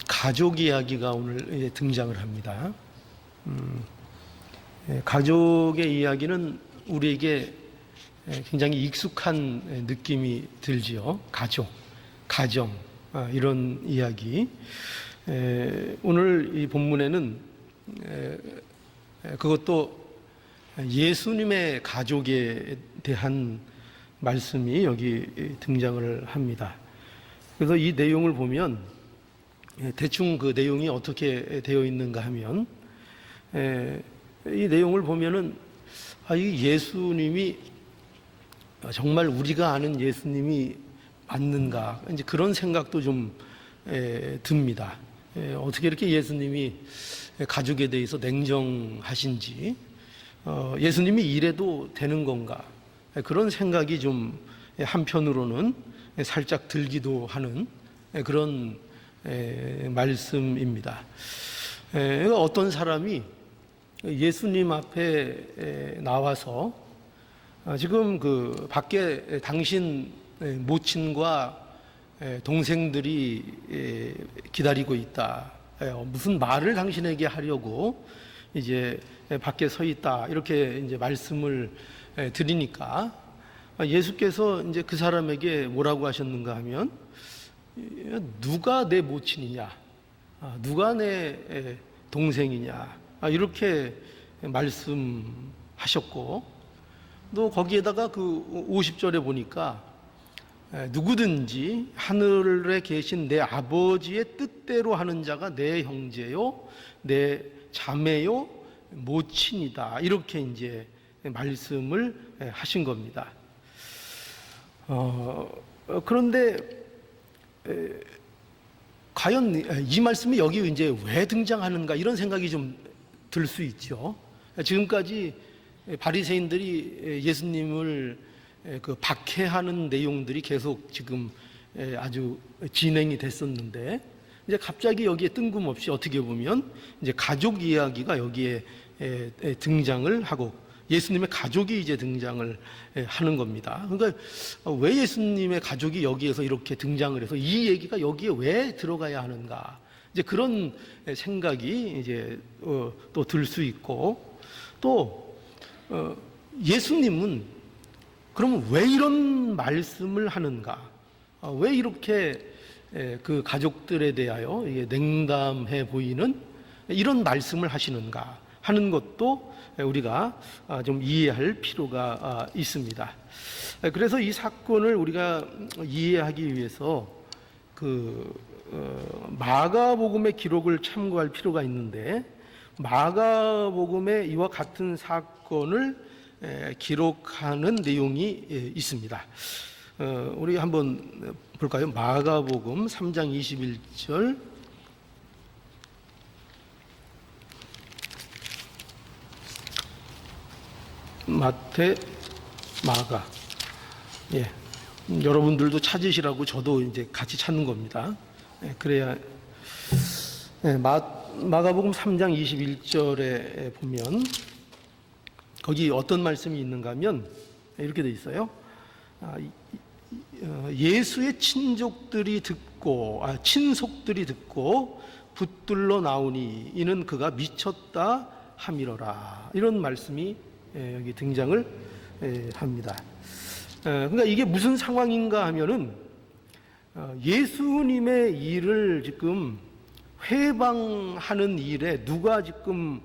가족 이야기가 오늘 등장을 합니다. 가족의 이야기는 우리에게 굉장히 익숙한 느낌이 들지요. 가족, 가정, 이런 이야기. 오늘 이 본문에는 그것도 예수님의 가족에 대한 말씀이 여기 등장을 합니다. 그래서 이 내용을 보면 대충 그 내용이 어떻게 되어 있는가 하면 이 내용을 보면은 이 예수님이 정말 우리가 아는 예수님이 맞는가, 이제 그런 생각도 좀 듭니다. 어떻게 이렇게 예수님이 가족에 대해서 냉정하신지, 예수님이 이래도 되는 건가, 그런 생각이 좀 한편으로는 살짝 들기도 하는 그런 말씀입니다. 어떤 사람이 예수님 앞에 나와서 지금 그 밖에 당신 모친과 동생들이 기다리고 있다. 무슨 말을 당신에게 하려고 이제 밖에 서 있다. 이렇게 이제 말씀을 드리니까 예수께서 이제 그 사람에게 뭐라고 하셨는가 하면, 누가 내 모친이냐, 누가 내 동생이냐, 이렇게 말씀하셨고, 또 거기에다가 그 50절에 보니까 누구든지 하늘에 계신 내 아버지의 뜻대로 하는 자가 내 형제요, 내 자매요, 모친이다, 이렇게 이제 말씀을 하신 겁니다. 그런데 과연 이 말씀이 여기 이제 왜 등장하는가, 이런 생각이 좀 들 수 있죠. 지금까지 바리새인들이 예수님을 그 박해하는 내용들이 계속 지금 아주 진행이 됐었는데, 이제 갑자기 여기에 뜬금없이 어떻게 보면 이제 가족 이야기가 여기에 등장을 하고 예수님의 가족이 이제 등장을 하는 겁니다. 그러니까 왜 예수님의 가족이 여기에서 이렇게 등장을 해서 이 얘기가 여기에 왜 들어가야 하는가, 이제 그런 생각이 이제 또 들 수 있고, 또 예수님은 그러면 왜 이런 말씀을 하는가, 왜 이렇게 그 가족들에 대하여 냉담해 보이는 이런 말씀을 하시는가 하는 것도 우리가 좀 이해할 필요가 있습니다. 그래서 이 사건을 우리가 이해하기 위해서 그 마가복음의 기록을 참고할 필요가 있는데, 마가복음에 이와 같은 사건을 기록하는 내용이 있습니다. 우리 한번 볼까요? 마가복음 3장 21절. 마태, 마가. 예. 여러분들도 찾으시라고 저도 이제 같이 찾는 겁니다. 그래야. 마가복음 3장 21절에 보면 거기 어떤 말씀이 있는가 하면 이렇게 돼 있어요. 예수의 친족들이 듣고 친속들이 듣고 붙들러 나오니 이는 그가 미쳤다 함이러라, 이런 말씀이 여기 등장을 합니다. 그러니까 이게 무슨 상황인가 하면은 예수님의 일을 지금 회방하는 일에 누가 지금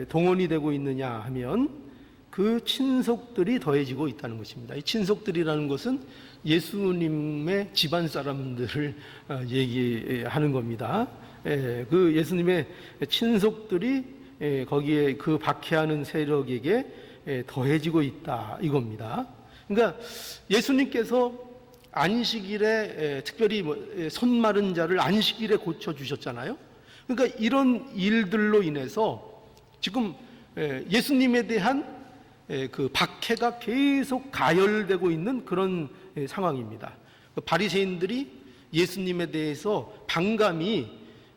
동원이 되고 있느냐 하면 그 친속들이 더해지고 있다는 것입니다. 이 친속들이라는 것은 예수님의 집안 사람들을 얘기하는 겁니다. 그 예수님의 친속들이 거기에 그 박해하는 세력에게 더해지고 있다, 이겁니다. 그러니까 예수님께서 안식일에 특별히 손 마른 자를 안식일에 고쳐주셨잖아요. 그러니까 이런 일들로 인해서 지금 예수님에 대한 그 박해가 계속 가열되고 있는 그런 상황입니다. 바리새인들이 예수님에 대해서 반감이,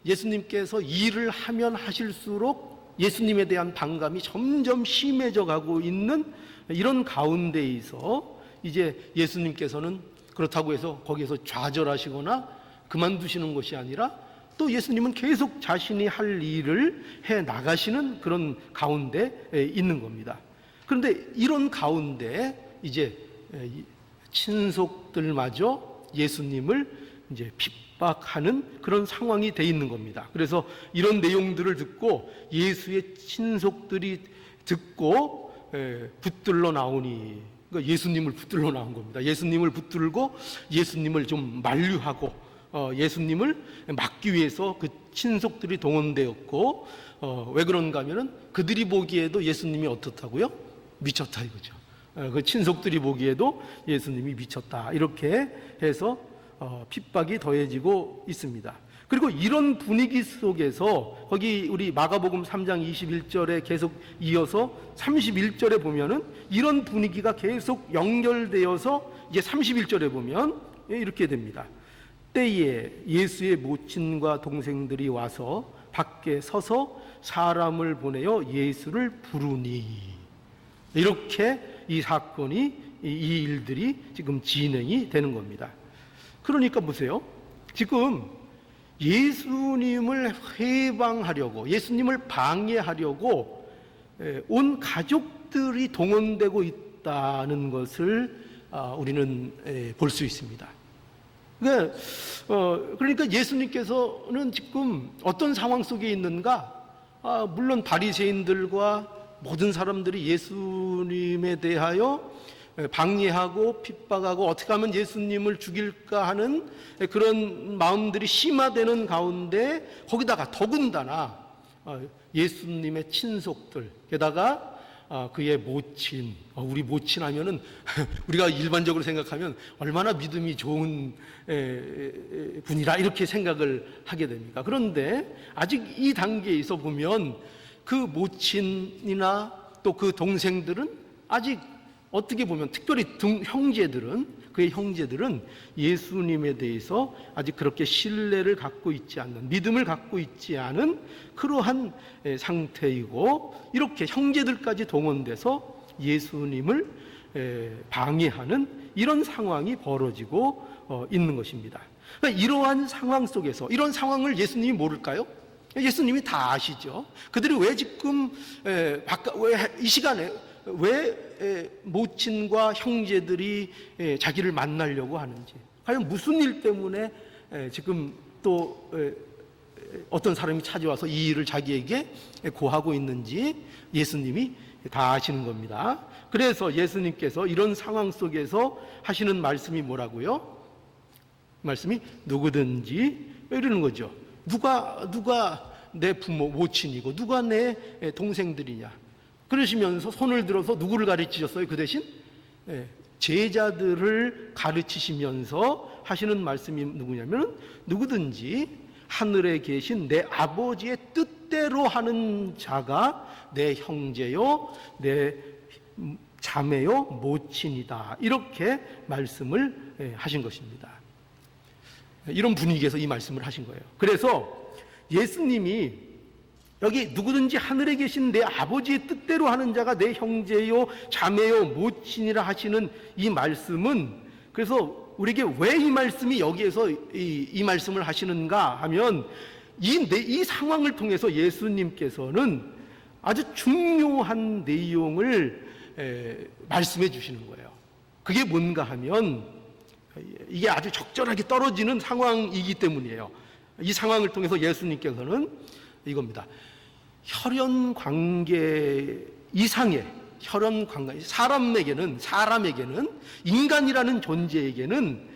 예수님께서 일을 하면 하실수록 예수님에 대한 반감이 점점 심해져 가고 있는 이런 가운데에서 이제 예수님께서는 그렇다고 해서 거기에서 좌절하시거나 그만두시는 것이 아니라 또 예수님은 계속 자신이 할 일을 해 나가시는 그런 가운데 있는 겁니다. 그런데 이런 가운데 이제 친속들마저 예수님을 이제 핍박하는 그런 상황이 돼 있는 겁니다. 그래서 이런 내용들을 듣고 예수의 친속들이 듣고 붙들러 나오니, 그러니까 예수님을 붙들러 나온 겁니다. 예수님을 붙들고 예수님을 좀 만류하고 예수님을 막기 위해서 그 친속들이 동원되었고, 왜 그런가 하면은 그들이 보기에도 예수님이 어떻다고요? 미쳤다 이거죠. 그 친속들이 보기에도 예수님이 미쳤다, 이렇게 해서 핍박이 더해지고 있습니다. 그리고 이런 분위기 속에서 거기 우리 마가복음 3장 21절에 계속 이어서 31절에 보면은 이런 분위기가 계속 연결되어서 이제 31절에 보면 이렇게 됩니다. 때에 예수의 모친과 동생들이 와서 밖에 서서 사람을 보내어 예수를 부르니, 이렇게 이 사건이, 이 일들이 지금 진행이 되는 겁니다. 그러니까 보세요. 지금 예수님을 해방하려고, 예수님을 방해하려고 온 가족들이 동원되고 있다는 것을 우리는 볼 수 있습니다. 그러니까 예수님께서는 지금 어떤 상황 속에 있는가? 물론 바리새인들과 모든 사람들이 예수님에 대하여 방해하고 핍박하고 어떻게 하면 예수님을 죽일까 하는 그런 마음들이 심화되는 가운데, 거기다가 더군다나 예수님의 친속들, 게다가 그의 모친, 우리 모친 하면은 우리가 일반적으로 생각하면 얼마나 믿음이 좋은 분이라 이렇게 생각을 하게 됩니까? 그런데 아직 이 단계에 있어 보면 그 모친이나 또 그 동생들은 아직, 어떻게 보면 특별히 그의 형제들은 예수님에 대해서 아직 그렇게 신뢰를 갖고 있지 않는, 믿음을 갖고 있지 않은 그러한 상태이고, 이렇게 형제들까지 동원돼서 예수님을 방해하는 이런 상황이 벌어지고 있는 것입니다. 그러니까 이러한 상황 속에서, 이런 상황을 예수님이 모를까요? 예수님이 다 아시죠. 그들이 왜 지금 왜 이 시간에 왜 모친과 형제들이 자기를 만나려고 하는지, 과연 무슨 일 때문에 지금 또 어떤 사람이 찾아와서 이 일을 자기에게 고하고 있는지 예수님이 다 아시는 겁니다. 그래서 예수님께서 이런 상황 속에서 하시는 말씀이 뭐라고요? 말씀이 누구든지, 이러는 거죠. 누가 내 부모, 모친이고 누가 내 동생들이냐, 그러시면서 손을 들어서 누구를 가르치셨어요? 그 대신 제자들을 가르치시면서 하시는 말씀이 누구냐면, 누구든지 하늘에 계신 내 아버지의 뜻대로 하는 자가 내 형제요, 내 자매요, 모친이다, 이렇게 말씀을 하신 것입니다. 이런 분위기에서 이 말씀을 하신 거예요. 그래서 예수님이 여기 누구든지 하늘에 계신 내 아버지의 뜻대로 하는 자가 내 형제요, 자매요, 모친이라 하시는 이 말씀은, 그래서 우리에게 왜 이 말씀이 여기에서 이 말씀을 하시는가 하면, 이 상황을 통해서 예수님께서는 아주 중요한 내용을 말씀해 주시는 거예요. 그게 뭔가 하면, 이게 아주 적절하게 떨어지는 상황이기 때문이에요. 이 상황을 통해서 예수님께서는 이겁니다. 혈연 관계 이상의 혈연 관계, 사람에게는 인간이라는 존재에게는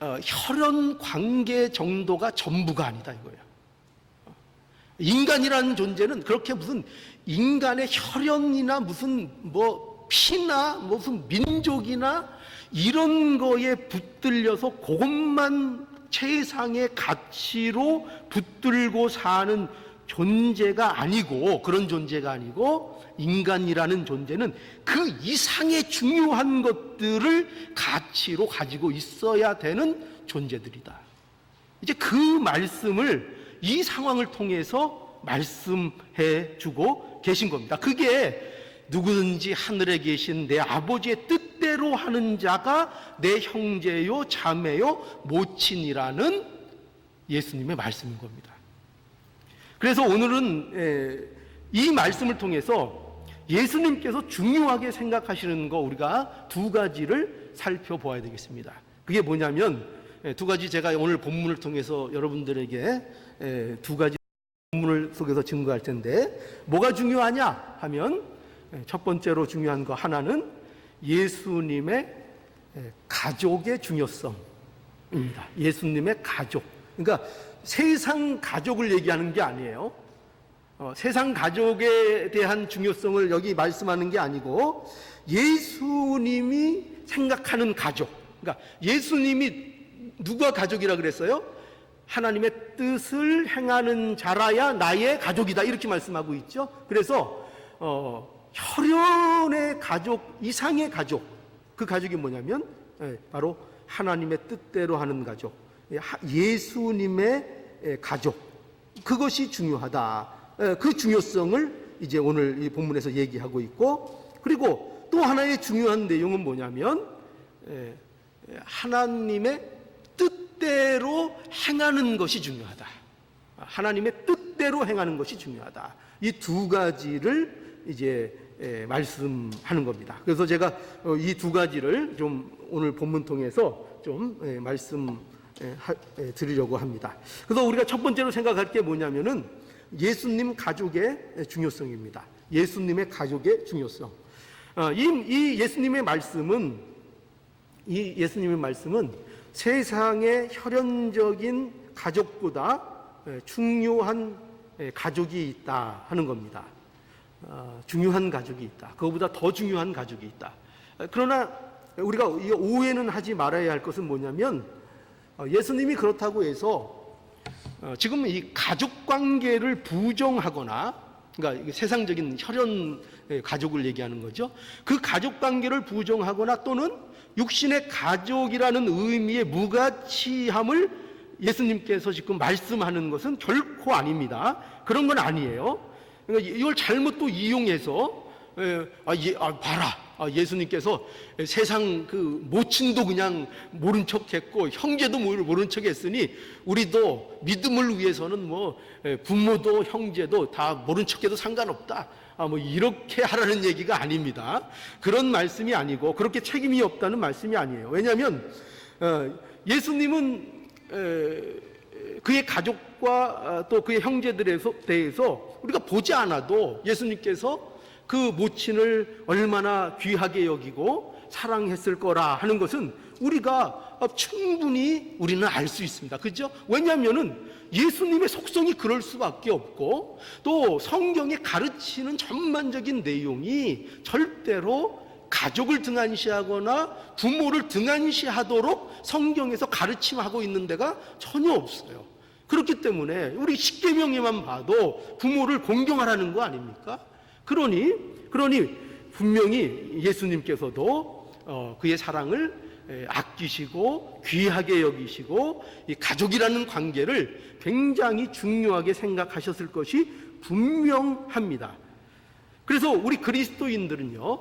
혈연 관계 정도가 전부가 아니다 이거예요. 인간이라는 존재는 그렇게 무슨 인간의 혈연이나 무슨 뭐 피나 무슨 민족이나 이런 거에 붙들려서 그것만 최상의 가치로 붙들고 사는 존재가 아니고, 그런 존재가 아니고, 인간이라는 존재는 그 이상의 중요한 것들을 가치로 가지고 있어야 되는 존재들이다. 이제 그 말씀을 이 상황을 통해서 말씀해 주고 계신 겁니다. 그게 누구든지 하늘에 계신 내 아버지의 뜻대로 하는 자가 내 형제요, 자매요, 모친이라는 예수님의 말씀인 겁니다. 그래서 오늘은 이 말씀을 통해서 예수님께서 중요하게 생각하시는 거 우리가 두 가지를 살펴보아야 되겠습니다. 그게 뭐냐면 두 가지 제가 오늘 본문을 통해서 여러분들에게 두 가지 본문을 속에서 증거할 텐데 뭐가 중요하냐 하면 첫 번째로 중요한 거 하나는 예수님의 가족의 중요성입니다. 예수님의 가족. 그러니까 세상 가족을 얘기하는 게 아니에요. 세상 가족에 대한 중요성을 여기 말씀하는 게 아니고 예수님이 생각하는 가족. 그러니까 예수님이 누가 가족이라 그랬어요? 하나님의 뜻을 행하는 자라야 나의 가족이다 이렇게 말씀하고 있죠. 그래서 혈연의 가족 이상의 가족, 그 가족이 뭐냐면 바로 하나님의 뜻대로 하는 가족, 예수님의 가족, 그것이 중요하다. 그 중요성을 이제 오늘 이 본문에서 얘기하고 있고, 그리고 또 하나의 중요한 내용은 뭐냐면 하나님의 뜻대로 행하는 것이 중요하다. 하나님의 뜻대로 행하는 것이 중요하다. 이 두 가지를 이제 말씀하는 겁니다. 그래서 제가 이 두 가지를 좀 오늘 본문 통해서 좀 말씀 드리려고 합니다. 그래서 우리가 첫 번째로 생각할 게 뭐냐면은 예수님 가족의 중요성입니다. 예수님의 가족의 중요성. 이 예수님의 말씀은 세상의 혈연적인 가족보다 중요한 가족이 있다 하는 겁니다. 중요한 가족이 있다. 그거보다 더 중요한 가족이 있다. 그러나 우리가 오해는 하지 말아야 할 것은 뭐냐면 예수님이 그렇다고 해서 지금 이 가족 관계를 부정하거나, 그러니까 세상적인 혈연 가족을 얘기하는 거죠. 그 가족 관계를 부정하거나 또는 육신의 가족이라는 의미의 무가치함을 예수님께서 지금 말씀하는 것은 결코 아닙니다. 그런 건 아니에요. 그러니까 이걸 잘못 또 이용해서 봐라. 예수님께서 세상 그 모친도 그냥 모른 척했고 형제도 모른 척했으니 우리도 믿음을 위해서는 뭐 부모도 형제도 다 모른 척해도 상관없다. 뭐 이렇게 하라는 얘기가 아닙니다. 그런 말씀이 아니고 그렇게 책임이 없다는 말씀이 아니에요. 왜냐하면 예수님은 그의 가족과 또 그의 형제들에 대해서 우리가 보지 않아도 예수님께서 그 모친을 얼마나 귀하게 여기고 사랑했을 거라 하는 것은 우리가 충분히 우리는 알 수 있습니다. 그렇죠? 왜냐하면은 예수님의 속성이 그럴 수밖에 없고 또 성경에 가르치는 전반적인 내용이 절대로 가족을 등한시하거나 부모를 등한시하도록 성경에서 가르침하고 있는 데가 전혀 없어요. 그렇기 때문에 우리 십계명에만 봐도 부모를 공경하라는 거 아닙니까? 그러니 분명히 예수님께서도 그의 사랑을 아끼시고 귀하게 여기시고 이 가족이라는 관계를 굉장히 중요하게 생각하셨을 것이 분명합니다. 그래서 우리 그리스도인들은요,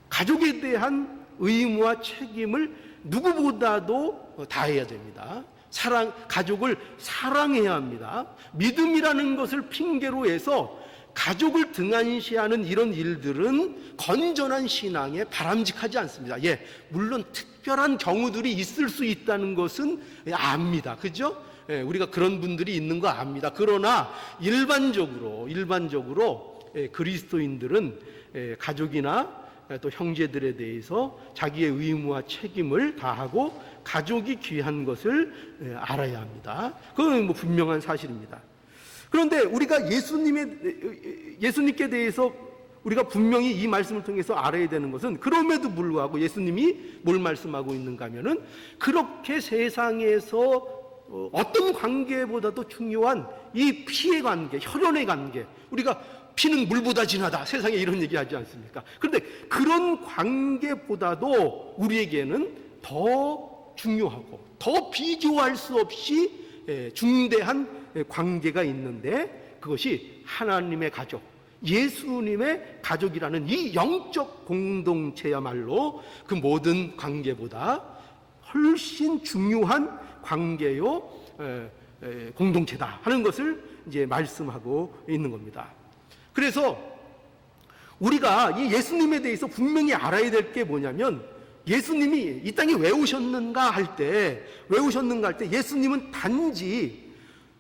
가족에 대한 의무와 책임을 누구보다도 다해야 됩니다. 가족을 사랑해야 합니다. 믿음이라는 것을 핑계로 해서 가족을 등한시하는 이런 일들은 건전한 신앙에 바람직하지 않습니다. 물론 특별한 경우들이 있을 수 있다는 것은 압니다. 그죠? 우리가 그런 분들이 있는 거 압니다. 그러나 일반적으로 그리스도인들은 가족이나 또 형제들에 대해서 자기의 의무와 책임을 다하고 가족이 귀한 것을 알아야 합니다. 그건 뭐 분명한 사실입니다. 그런데 우리가 예수님께 대해서 우리가 분명히 이 말씀을 통해서 알아야 되는 것은 그럼에도 불구하고 예수님이 뭘 말씀하고 있는가 하면은 그렇게 세상에서 어떤 관계보다도 중요한 이 피의 관계, 혈연의 관계, 우리가 피는 물보다 진하다, 세상에 이런 얘기 하지 않습니까? 그런데 그런 관계보다도 우리에게는 더 중요하고 더 비교할 수 없이 중대한 관계가 있는데 그것이 하나님의 가족, 예수님의 가족이라는 이 영적 공동체야말로 그 모든 관계보다 훨씬 중요한 관계요, 공동체다 하는 것을 이제 말씀하고 있는 겁니다. 그래서 우리가 이 예수님에 대해서 분명히 알아야 될 게 뭐냐면, 예수님이 이 땅에 왜 오셨는가 할 때 예수님은 단지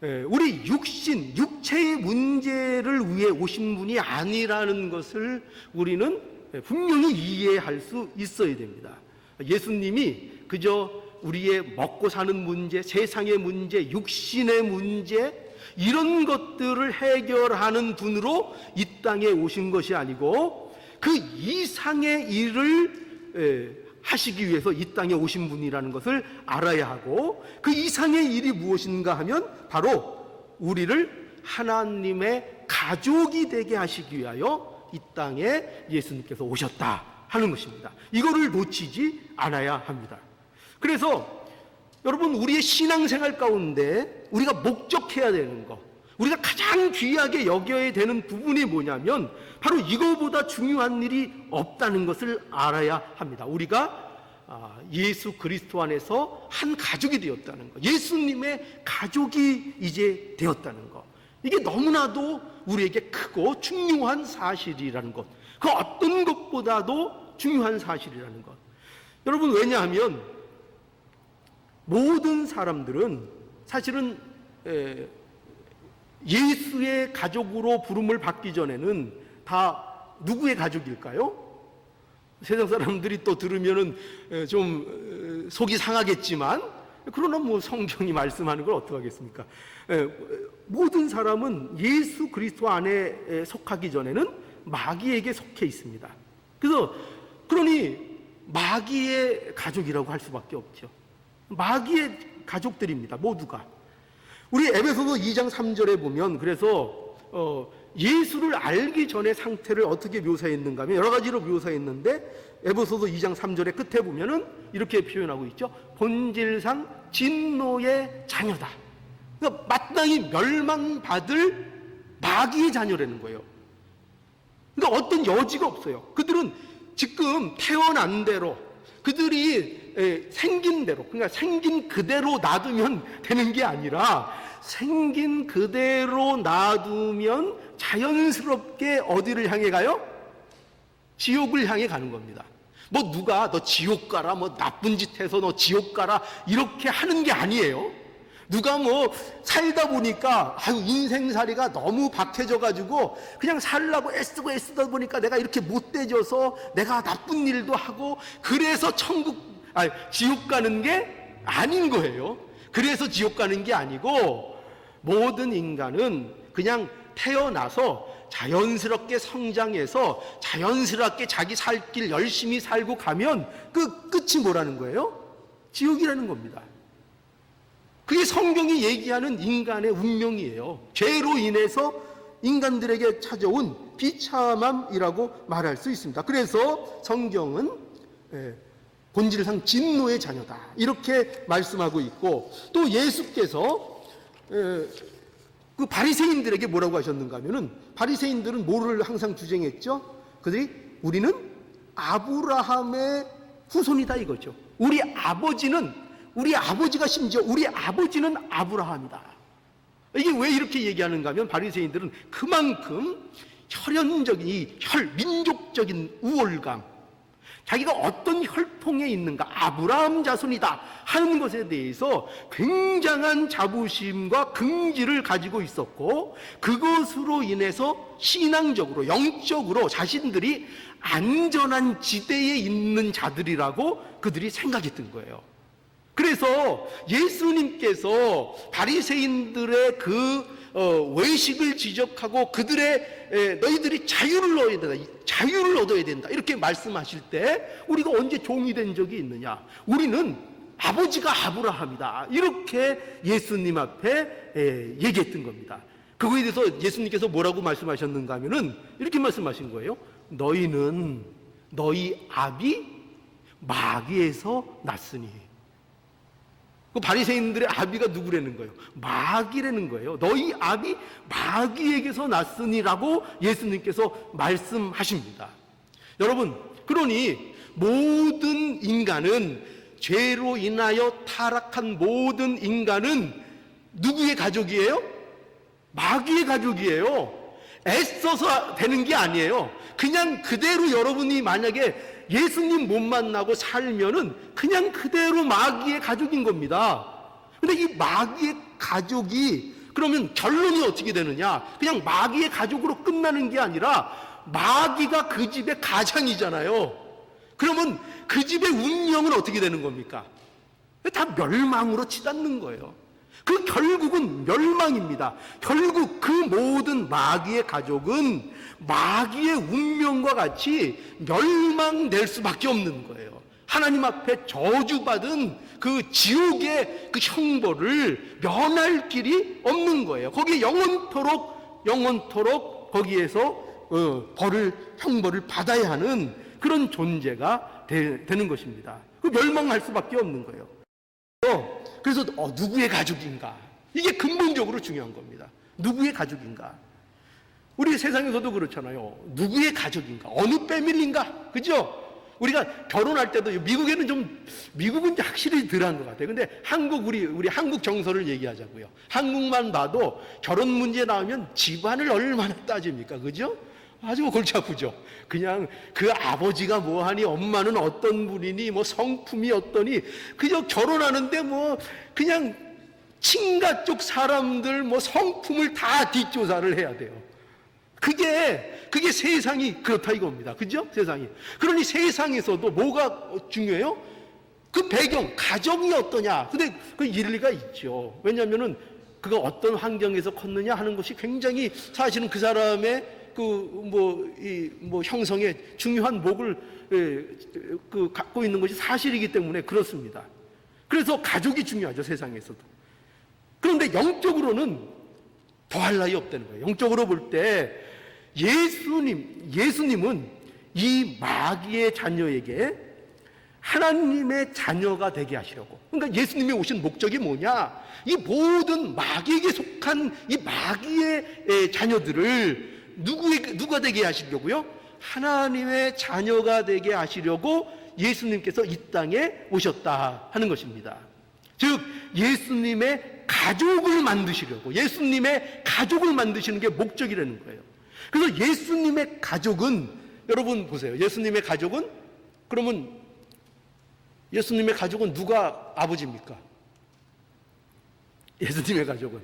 우리 육체의 문제를 위해 오신 분이 아니라는 것을 우리는 분명히 이해할 수 있어야 됩니다. 예수님이 그저 우리의 먹고 사는 문제, 세상의 문제, 육신의 문제, 이런 것들을 해결하는 분으로 이 땅에 오신 것이 아니고 그 이상의 일을 하시기 위해서 이 땅에 오신 분이라는 것을 알아야 하고, 그 이상의 일이 무엇인가 하면 바로 우리를 하나님의 가족이 되게 하시기 위하여 이 땅에 예수님께서 오셨다 하는 것입니다. 이거를 놓치지 않아야 합니다. 그래서 여러분, 우리의 신앙생활 가운데 우리가 목적해야 되는 것, 우리가 가장 귀하게 여겨야 되는 부분이 뭐냐면 바로 이거보다 중요한 일이 없다는 것을 알아야 합니다. 우리가 예수 그리스도 안에서 한 가족이 되었다는 것, 예수님의 가족이 이제 되었다는 것, 이게 너무나도 우리에게 크고 중요한 사실이라는 것, 그 어떤 것보다도 중요한 사실이라는 것. 여러분, 왜냐하면 모든 사람들은 사실은 예수의 가족으로 부름을 받기 전에는 다 누구의 가족일까요? 세상 사람들이 또 들으면은 좀 속이 상하겠지만, 그러나 뭐 성경이 말씀하는 걸 어떡하겠습니까? 모든 사람은 예수 그리스도 안에 속하기 전에는 마귀에게 속해 있습니다. 그러니 마귀의 가족이라고 할 수밖에 없죠. 마귀의 가족들입니다, 모두가. 우리 에베소서 2장 3절에 보면, 그래서 예수를 알기 전의 상태를 어떻게 묘사했는가 하면 여러 가지로 묘사했는데, 에베소서 2장 3절의 끝에 보면은 이렇게 표현하고 있죠. 본질상 진노의 자녀다. 그러니까 마땅히 멸망받을 마귀의 자녀라는 거예요. 그러니까 어떤 여지가 없어요. 그들은 지금 태어난 대로, 그들이 생긴 대로, 그러니까 생긴 그대로 놔두면 되는 게 아니라, 생긴 그대로 놔두면 자연스럽게 어디를 향해 가요? 지옥을 향해 가는 겁니다. 뭐 누가 너 지옥 가라, 뭐 나쁜 짓 해서 너 지옥 가라, 이렇게 하는 게 아니에요. 누가 뭐 살다 보니까 인생살이가 너무 박해져 가지고 그냥 살라고 애쓰다 보니까 내가 이렇게 못돼져서 내가 나쁜 일도 하고 그래서 지옥 가는 게 아닌 거예요. 그래서 지옥 가는 게 아니고, 모든 인간은 그냥 태어나서 자연스럽게 성장해서 자연스럽게 자기 살 길 열심히 살고 가면 그 끝이 뭐라는 거예요? 지옥이라는 겁니다. 그게 성경이 얘기하는 인간의 운명이에요. 죄로 인해서 인간들에게 찾아온 비참함이라고 말할 수 있습니다. 그래서 성경은 본질상 진노의 자녀다 이렇게 말씀하고 있고, 또 예수께서 그 바리새인들에게 뭐라고 하셨는가 하면은, 바리새인들은 뭐를 항상 주장했죠? 그들이 우리는 아브라함의 후손이다 이거죠. 우리 아버지가 심지어 우리 아버지는 아브라함이다. 이게 왜 이렇게 얘기하는가 하면, 바리새인들은 그만큼 혈연적인 민족적인 우월감, 자기가 어떤 혈통에 있는가, 아브라함 자손이다 하는 것에 대해서 굉장한 자부심과 긍지를 가지고 있었고, 그것으로 인해서 신앙적으로, 영적으로 자신들이 안전한 지대에 있는 자들이라고 그들이 생각했던 거예요. 그래서 예수님께서 바리새인들의 그 외식을 지적하고 너희들이 자유를 얻어야 된다 이렇게 말씀하실 때, 우리가 언제 종이 된 적이 있느냐? 우리는 아버지가 아브라함이다 이렇게 예수님 앞에 얘기했던 겁니다. 그거에 대해서 예수님께서 뭐라고 말씀하셨는가 하면은 이렇게 말씀하신 거예요. 너희는 너희 아비 마귀에서 났으니. 그 바리새인들의 아비가 누구라는 거예요? 마귀라는 거예요. 너희 아비 마귀에게서 났으니라고 예수님께서 말씀하십니다. 여러분, 그러니 모든 인간은, 죄로 인하여 타락한 모든 인간은 누구의 가족이에요? 마귀의 가족이에요. 애써서 되는 게 아니에요. 그냥 그대로 여러분이 만약에 예수님 못 만나고 살면은 그냥 그대로 마귀의 가족인 겁니다. 근데 이 마귀의 가족이 그러면 결론이 어떻게 되느냐? 그냥 마귀의 가족으로 끝나는 게 아니라 마귀가 그 집의 가장이잖아요. 그러면 그 집의 운명은 어떻게 되는 겁니까? 다 멸망으로 치닫는 거예요. 그 결국은 멸망입니다. 결국 그 모든 마귀의 가족은 마귀의 운명과 같이 멸망될 수밖에 없는 거예요. 하나님 앞에 저주받은 그 지옥의 그 형벌을 면할 길이 없는 거예요. 거기에 영원토록 거기에서 형벌을 받아야 하는 그런 존재가 되는 것입니다. 그 멸망할 수밖에 없는 거예요. 그래서 누구의 가족인가? 이게 근본적으로 중요한 겁니다. 누구의 가족인가? 우리 세상에서도 그렇잖아요. 누구의 가족인가? 어느 패밀리인가? 그죠? 우리가 결혼할 때도 미국은 확실히 덜한 것 같아요. 근데 우리 한국 정서를 얘기하자고요. 한국만 봐도 결혼 문제 나오면 집안을 얼마나 따집니까? 그죠? 아주 골치 아프죠. 그냥 그 아버지가 뭐하니, 엄마는 어떤 분이니, 뭐 성품이 어떠니, 그저 결혼하는데 그냥 친가 쪽 사람들 성품을 다 뒷조사를 해야 돼요. 그게 세상이 그렇다 이겁니다. 그죠? 세상이. 그러니 세상에서도 뭐가 중요해요? 그 배경, 가정이 어떠냐. 근데 그 일리가 있죠. 왜냐하면은 그가 어떤 환경에서 컸느냐 하는 것이 굉장히 사실은 그 사람의 형성에 중요한 목을 갖고 있는 것이 사실이기 때문에 그렇습니다. 그래서 가족이 중요하죠, 세상에서도. 그런데 영적으로는 더할 나위 없다는 거예요. 영적으로 볼 때 예수님은 이 마귀의 자녀에게 하나님의 자녀가 되게 하시려고. 그러니까 예수님이 오신 목적이 뭐냐? 이 모든 마귀에게 속한 이 마귀의 자녀들을 누가 되게 하시려고요? 하나님의 자녀가 되게 하시려고 예수님께서 이 땅에 오셨다 하는 것입니다. 즉 예수님의 가족을 만드시려고, 예수님의 가족을 만드시는 게 목적이라는 거예요. 그래서 예수님의 가족은, 여러분 보세요. 예수님의 가족은, 그러면 예수님의 가족은 누가 아버지입니까? 예수님의 가족은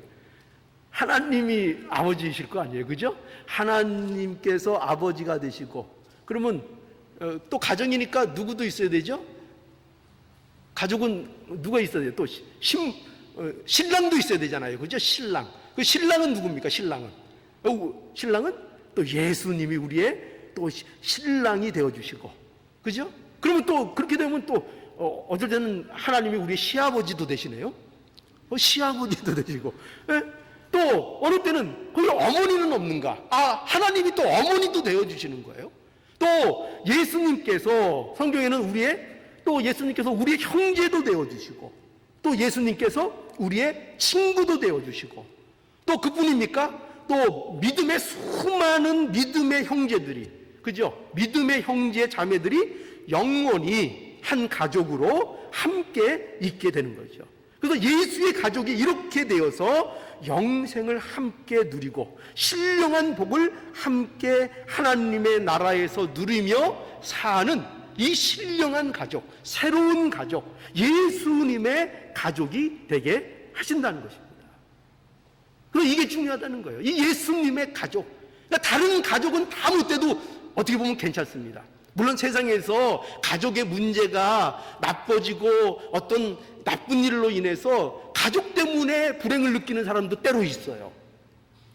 하나님이 아버지이실 거 아니에요, 그죠? 하나님께서 아버지가 되시고, 그러면 또 가정이니까 누구도 있어야 되죠? 가족은 누가 있어야 돼요? 또 신랑도 있어야 되잖아요, 그죠? 신랑. 그 신랑은 누굽니까? 신랑은 또 예수님이 우리의 또 신랑이 되어주시고, 그죠? 그러면 또 그렇게 되면 또 어떨 때는 하나님이 우리의 시아버지도 되시네요. 시아버지도 되시고, 또 어느 때는 거기 어머니는 없는가? 하나님이 또 어머니도 되어주시는 거예요. 또 예수님께서 성경에는 예수님께서 우리의 형제도 되어주시고, 또 예수님께서 우리의 친구도 되어주시고, 또 그뿐입니까? 또 믿음의 수많은 믿음의 형제들이, 그죠? 믿음의 형제 자매들이 영원히 한 가족으로 함께 있게 되는 거죠. 그래서 예수의 가족이 이렇게 되어서 영생을 함께 누리고 신령한 복을 함께 하나님의 나라에서 누리며 사는 이 신령한 가족, 새로운 가족, 예수님의 가족이 되게 하신다는 것입니다. 그래서 이게 중요하다는 거예요. 이 예수님의 가족. 그러니까 다른 가족은 다 못돼도 어떻게 보면 괜찮습니다. 물론 세상에서 가족의 문제가 나빠지고 어떤 나쁜 일로 인해서 가족 때문에 불행을 느끼는 사람도 때로 있어요.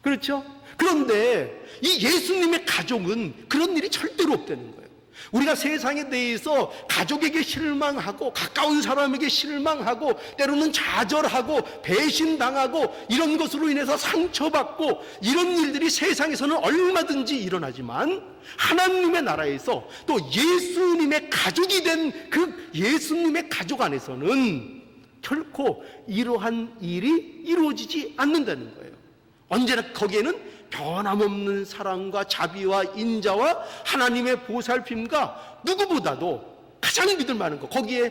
그렇죠? 그런데 이 예수님의 가족은 그런 일이 절대로 없다는 거예요. 우리가 세상에 대해서 가족에게 실망하고 가까운 사람에게 실망하고 때로는 좌절하고 배신당하고 이런 것으로 인해서 상처받고 이런 일들이 세상에서는 얼마든지 일어나지만 하나님의 나라에서 또 예수님의 가족이 된 그 예수님의 가족 안에서는 결코 이러한 일이 이루어지지 않는다는 거예요. 언제나 거기에는 변함없는 사랑과 자비와 인자와 하나님의 보살핌과 누구보다도 가장 믿을 만한 거, 거기에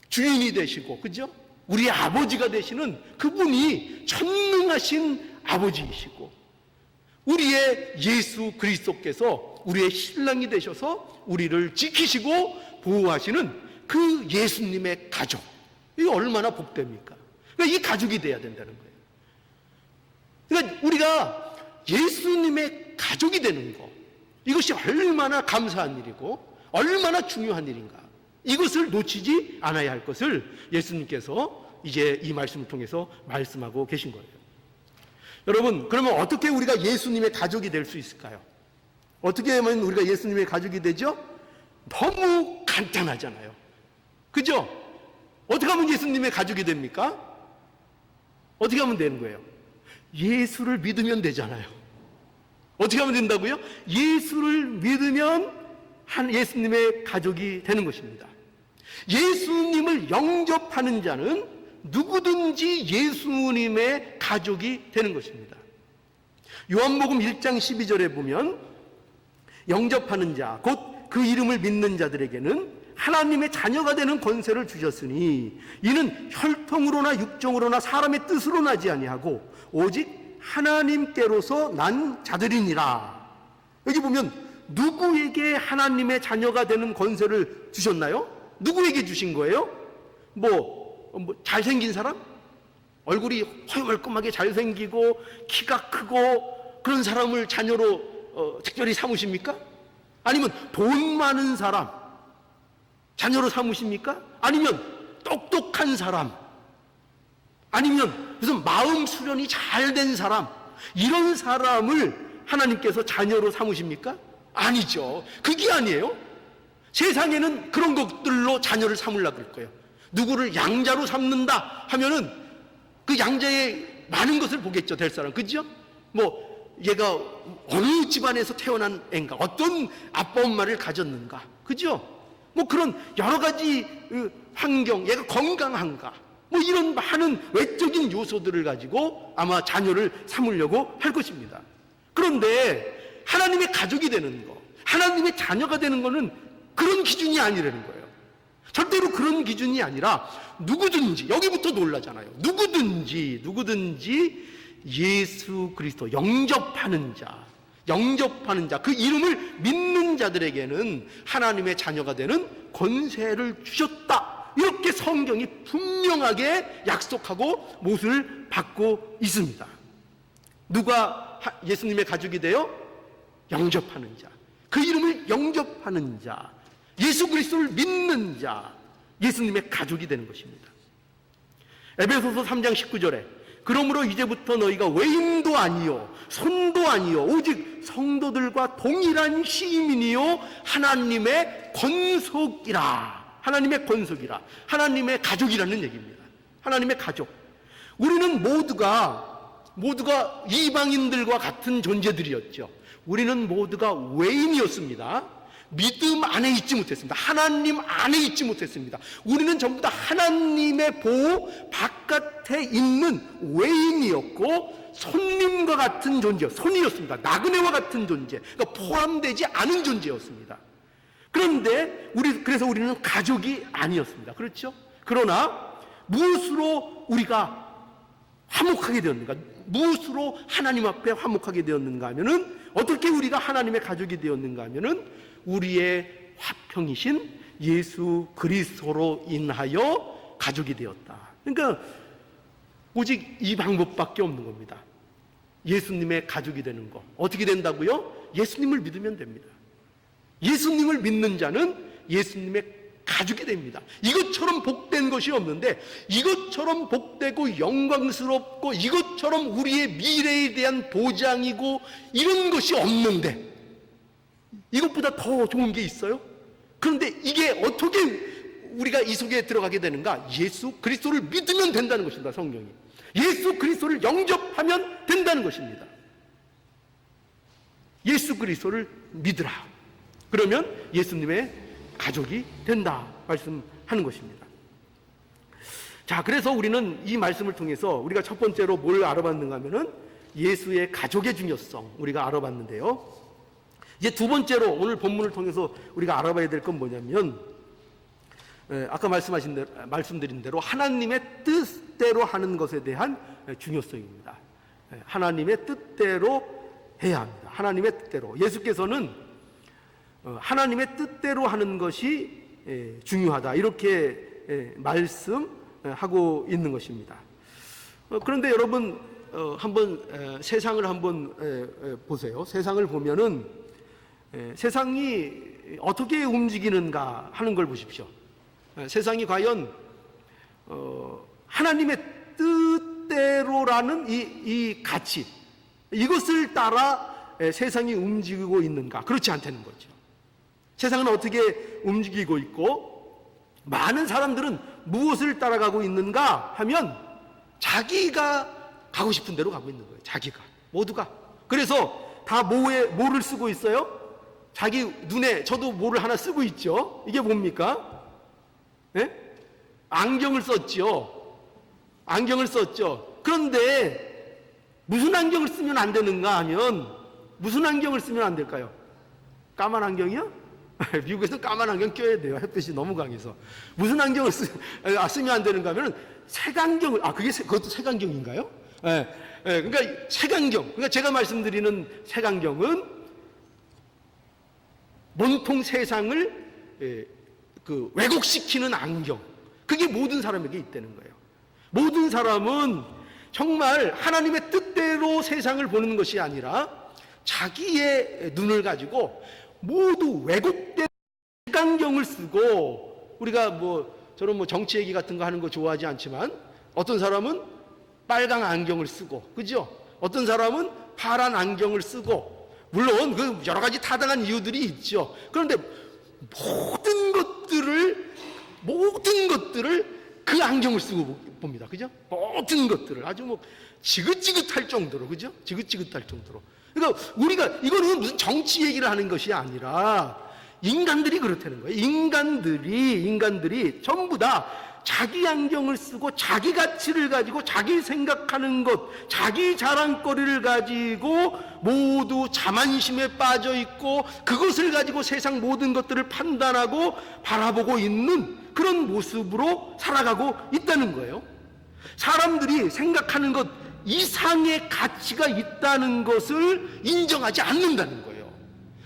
주인이 되시고, 그죠? 우리의 아버지가 되시는 그분이 전능하신 아버지이시고 우리의 예수 그리스도께서 우리의 신랑이 되셔서 우리를 지키시고 보호하시는 그 예수님의 가족, 이게 얼마나 복됩니까? 그러니까 이 가족이 돼야 된다는 거예요. 그러니까 우리가 예수님의 가족이 되는 것, 이것이 얼마나 감사한 일이고 얼마나 중요한 일인가, 이것을 놓치지 않아야 할 것을 예수님께서 이제 이 말씀을 통해서 말씀하고 계신 거예요. 여러분, 그러면 어떻게 우리가 예수님의 가족이 될 수 있을까요? 어떻게 하면 우리가 예수님의 가족이 되죠? 너무 간단하잖아요. 그죠? 어떻게 하면 예수님의 가족이 됩니까? 어떻게 하면 되는 거예요? 예수를 믿으면 되잖아요. 어떻게 하면 된다고요? 예수를 믿으면 예수님의 가족이 되는 것입니다. 예수님을 영접하는 자는 누구든지 예수님의 가족이 되는 것입니다. 요한복음 1장 12절에 보면 영접하는 자, 곧 그 이름을 믿는 자들에게는 하나님의 자녀가 되는 권세를 주셨으니 이는 혈통으로나 육정으로나 사람의 뜻으로 나지 아니하고 오직 하나님께로서 난 자들이니라. 여기 보면 누구에게 하나님의 자녀가 되는 권세를 주셨나요? 누구에게 주신 거예요? 뭐 잘생긴 사람? 얼굴이 헐멀끔하게 잘생기고 키가 크고 그런 사람을 자녀로 특별히 삼으십니까? 아니면 돈 많은 사람 자녀로 삼으십니까? 아니면 똑똑한 사람, 아니면 무슨 마음 수련이 잘 된 사람, 이런 사람을 하나님께서 자녀로 삼으십니까? 아니죠. 그게 아니에요. 세상에는 그런 것들로 자녀를 삼으려고 그럴 거예요. 누구를 양자로 삼는다 하면은 그 양자의 많은 것을 보겠죠, 될 사람. 그죠? 얘가 어느 집안에서 태어난 애인가, 어떤 아빠 엄마를 가졌는가, 그죠? 그런 여러 가지 환경, 얘가 건강한가, 이런 많은 외적인 요소들을 가지고 아마 자녀를 삼으려고 할 것입니다. 그런데 하나님의 가족이 되는 거, 하나님의 자녀가 되는 거는 그런 기준이 아니라는 거예요. 절대로 그런 기준이 아니라 누구든지, 여기부터 놀라잖아요. 누구든지 예수 그리스도 영접하는 자, 그 이름을 믿는 자들에게는 하나님의 자녀가 되는 권세를 주셨다, 이렇게 성경이 분명하게 약속하고 못을 받고 있습니다. 누가 예수님의 가족이 되어? 영접하는 자, 그 이름을 영접하는 자, 예수 그리스도를 믿는 자, 예수님의 가족이 되는 것입니다. 에베소서 3장 19절에 그러므로 이제부터 너희가 외인도 아니요 손도 아니요 오직 성도들과 동일한 시민이요 하나님의 권속이라. 하나님의 가족이라는 얘기입니다. 하나님의 가족. 우리는 모두가 이방인들과 같은 존재들이었죠. 우리는 모두가 외인이었습니다. 믿음 안에 있지 못했습니다. 하나님 안에 있지 못했습니다. 우리는 전부 다 하나님의 보호 바깥에 있는 외인이었고 손님과 같은 존재, 손이었습니다. 나그네와 같은 존재, 그러니까 포함되지 않은 존재였습니다. 그래서 우리는 가족이 아니었습니다. 그렇죠? 그러나 무엇으로 우리가 화목하게 되었는가? 무엇으로 하나님 앞에 화목하게 되었는가 하면은, 어떻게 우리가 하나님의 가족이 되었는가 하면은 우리의 화평이신 예수 그리스도로 인하여 가족이 되었다. 그러니까 오직 이 방법밖에 없는 겁니다. 예수님의 가족이 되는 거. 어떻게 된다고요? 예수님을 믿으면 됩니다. 예수님을 믿는 자는 예수님의 가족이 됩니다. 이것처럼 복된 것이 없는데, 이것처럼 복되고 영광스럽고 이것처럼 우리의 미래에 대한 보장이고 이런 것이 없는데, 이것보다 더 좋은 게 있어요? 그런데 이게 어떻게 우리가 이 속에 들어가게 되는가? 예수 그리스도를 믿으면 된다는 것입니다. 성경이. 예수 그리스도를 영접하면 된다는 것입니다. 예수 그리스도를 믿으라. 그러면 예수님의 가족이 된다 말씀하는 것입니다. 자, 그래서 우리는 이 말씀을 통해서 우리가 첫 번째로 뭘 알아봤는가 하면은 예수의 가족의 중요성 우리가 알아봤는데요. 이제 두 번째로 오늘 본문을 통해서 우리가 알아봐야 될 건 뭐냐면, 아까 말씀드린 대로 하나님의 뜻대로 하는 것에 대한 중요성입니다. 하나님의 뜻대로 해야 합니다. 하나님의 뜻대로. 예수께서는 하나님의 뜻대로 하는 것이 중요하다, 이렇게 말씀하고 있는 것입니다. 그런데 여러분, 한번 세상을 한번 보세요. 세상을 보면은 세상이 어떻게 움직이는가 하는 걸 보십시오. 세상이 과연 하나님의 뜻대로라는 이 가치, 이것을 따라 세상이 움직이고 있는가? 그렇지 않다는 거죠. 세상은 어떻게 움직이고 있고, 많은 사람들은 무엇을 따라가고 있는가 하면 자기가 가고 싶은 대로 가고 있는 거예요. 자기가, 모두가. 그래서 다 뭐를 쓰고 있어요? 자기 눈에, 저도 뭐를 하나 쓰고 있죠. 이게 뭡니까? 안경을 썼죠. 안경을 썼죠. 그런데 무슨 안경을 쓰면 안 되는가 하면, 무슨 안경을 쓰면 안 될까요? 까만 안경이요? 미국에서 까만 안경 껴야 돼요. 햇빛이 너무 강해서. 무슨 안경을 쓰면 안 되는가 하면 색안경을, 그것도 색안경인가요? 그러니까 색안경, 그러니까 제가 말씀드리는 색안경은 몸통 세상을 왜곡시키는 안경, 그게 모든 사람에게 있다는 거예요. 모든 사람은 정말 하나님의 뜻대로 세상을 보는 것이 아니라 자기의 눈을 가지고 모두 왜곡된 색안경을 쓰고, 우리가 저는 정치 얘기 같은 거 하는 거 좋아하지 않지만, 어떤 사람은 빨간 안경을 쓰고, 그죠? 어떤 사람은 파란 안경을 쓰고, 물론 그 여러 가지 타당한 이유들이 있죠. 그런데 모든 것들을 그 안경을 쓰고 봅니다. 그죠? 모든 것들을 아주 지긋지긋할 정도로, 그죠? 지긋지긋할 정도로. 그러니까 우리가, 이거는 무슨 정치 얘기를 하는 것이 아니라 인간들이 그렇다는 거예요. 인간들이 전부 다 자기 안경을 쓰고 자기 가치를 가지고 자기 생각하는 것, 자기 자랑거리를 가지고 모두 자만심에 빠져 있고, 그것을 가지고 세상 모든 것들을 판단하고 바라보고 있는 그런 모습으로 살아가고 있다는 거예요. 사람들이 생각하는 것 이상의 가치가 있다는 것을 인정하지 않는다는 거예요.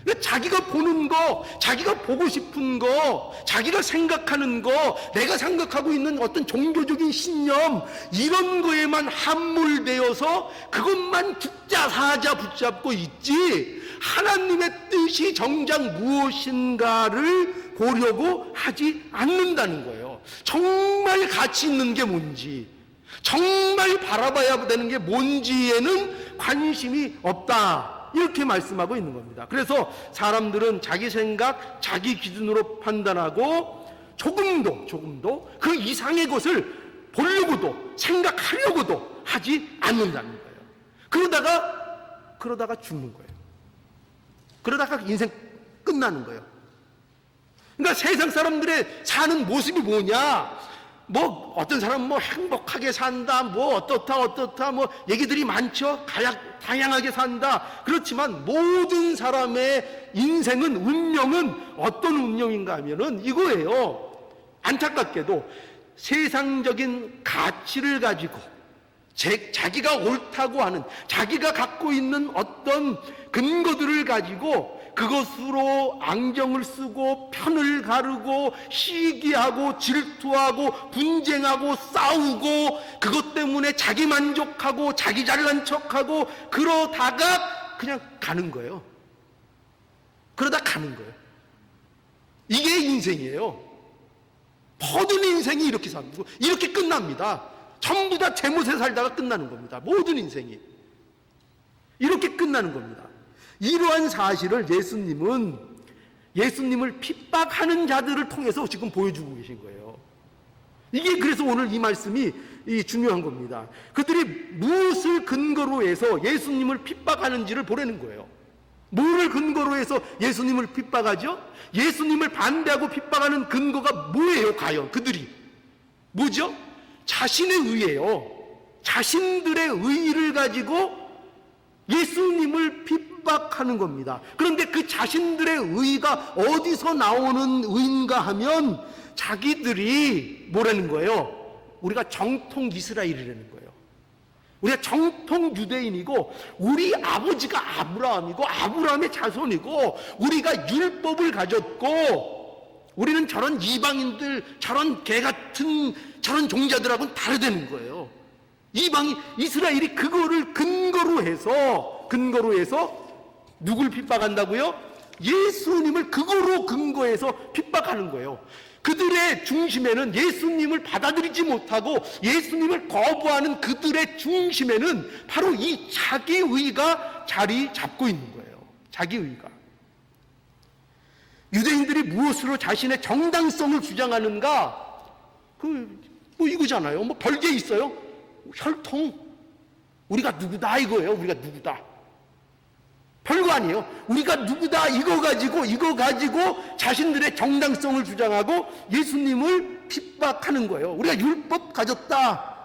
그러니까 자기가 보는 거, 자기가 보고 싶은 거, 자기가 생각하는 거, 내가 생각하고 있는 어떤 종교적인 신념, 이런 거에만 함몰되어서 그것만 죽자사자 붙잡고 있지, 하나님의 뜻이 정작 무엇인가를 보려고 하지 않는다는 거예요. 정말 가치 있는 게 뭔지, 정말 바라봐야 되는 게 뭔지에는 관심이 없다, 이렇게 말씀하고 있는 겁니다. 그래서 사람들은 자기 생각, 자기 기준으로 판단하고 조금도 그 이상의 것을 보려고도 생각하려고도 하지 않는다는 거예요. 그러다가 죽는 거예요. 그러다가 인생 끝나는 거예요. 그러니까 세상 사람들의 사는 모습이 뭐냐? 어떤 사람은 행복하게 산다, 어떻다, 얘기들이 많죠. 다양하게 산다. 그렇지만 모든 사람의 인생은, 운명은 어떤 운명인가 하면은 이거예요. 안타깝게도 세상적인 가치를 가지고 자기가 옳다고 하는, 자기가 갖고 있는 어떤 근거들을 가지고 그것으로 안경을 쓰고 편을 가르고 시기하고 질투하고 분쟁하고 싸우고, 그것 때문에 자기 만족하고 자기 잘난 척하고, 그러다가 그냥 가는 거예요. 이게 인생이에요. 모든 인생이 이렇게 살고 이렇게 끝납니다. 전부 다 제멋에 살다가 끝나는 겁니다. 모든 인생이 이렇게 끝나는 겁니다. 이러한 사실을 예수님을 핍박하는 자들을 통해서 지금 보여주고 계신 거예요. 이게 그래서 오늘 이 말씀이 중요한 겁니다. 그들이 무엇을 근거로 해서 예수님을 핍박하는지를 보라는 거예요. 뭐를 근거로 해서 예수님을 핍박하죠? 예수님을 반대하고 핍박하는 근거가 뭐예요, 과연? 그들이 뭐죠? 자신의 의예요. 자신들의 의의를 가지고 예수님을 핍박하는 겁니다. 그런데 그 자신들의 의가 어디서 나오는 의인가 하면 자기들이 뭐라는 거예요? 우리가 정통 이스라엘이라는 거예요. 우리가 정통 유대인이고 우리 아버지가 아브라함이고 아브라함의 자손이고 우리가 율법을 가졌고 우리는 저런 이방인들, 저런 개같은 저런 종자들하고는 다르다는 거예요. 이스라엘이 그거를 근거로 해서 누굴 핍박한다고요? 예수님을 그거로 근거해서 핍박하는 거예요. 그들의 중심에는 예수님을 받아들이지 못하고 예수님을 거부하는 그들의 중심에는 바로 이 자기의가 자리 잡고 있는 거예요. 자기의가. 유대인들이 무엇으로 자신의 정당성을 주장하는가? 뭐 이거잖아요. 뭐 별게 있어요? 혈통. 우리가 누구다 이거예요. 우리가 누구다. 별거 아니에요. 우리가 누구다 이거 가지고 자신들의 정당성을 주장하고 예수님을 핍박하는 거예요. 우리가 율법 가졌다.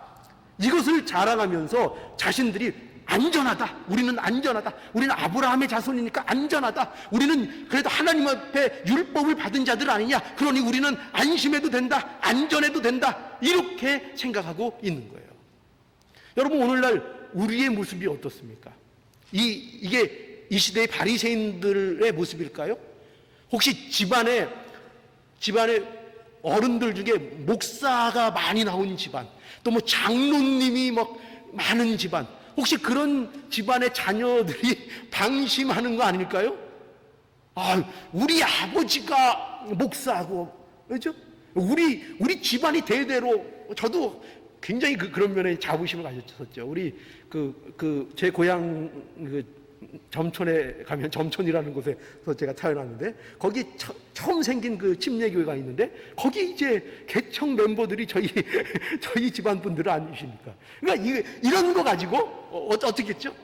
이것을 자랑하면서 자신들이 안전하다. 우리는 안전하다. 우리는 아브라함의 자손이니까 안전하다. 우리는 그래도 하나님 앞에 율법을 받은 자들 아니냐. 그러니 우리는 안심해도 된다. 안전해도 된다. 이렇게 생각하고 있는 거예요. 여러분, 오늘날 우리의 모습이 어떻습니까? 이게 이 시대의 바리새인들의 모습일까요? 혹시 집안에 어른들 중에 목사가 많이 나온 집안, 또 뭐 장로님이 막 많은 집안, 혹시 그런 집안의 자녀들이 방심하는 거 아닐까요? 우리 아버지가 목사고, 그렇죠? 우리 집안이 대대로, 저도 굉장히 그런 면에 자부심을 가졌었죠. 우리 제 고향 점촌에 가면, 점촌이라는 곳에서 제가 태어났는데 거기 처음 생긴 그 침례교회가 있는데 거기 이제 개청 멤버들이 저희 집안 분들은 아니십니까? 그러니까 이런 거 가지고 어떻게 했죠?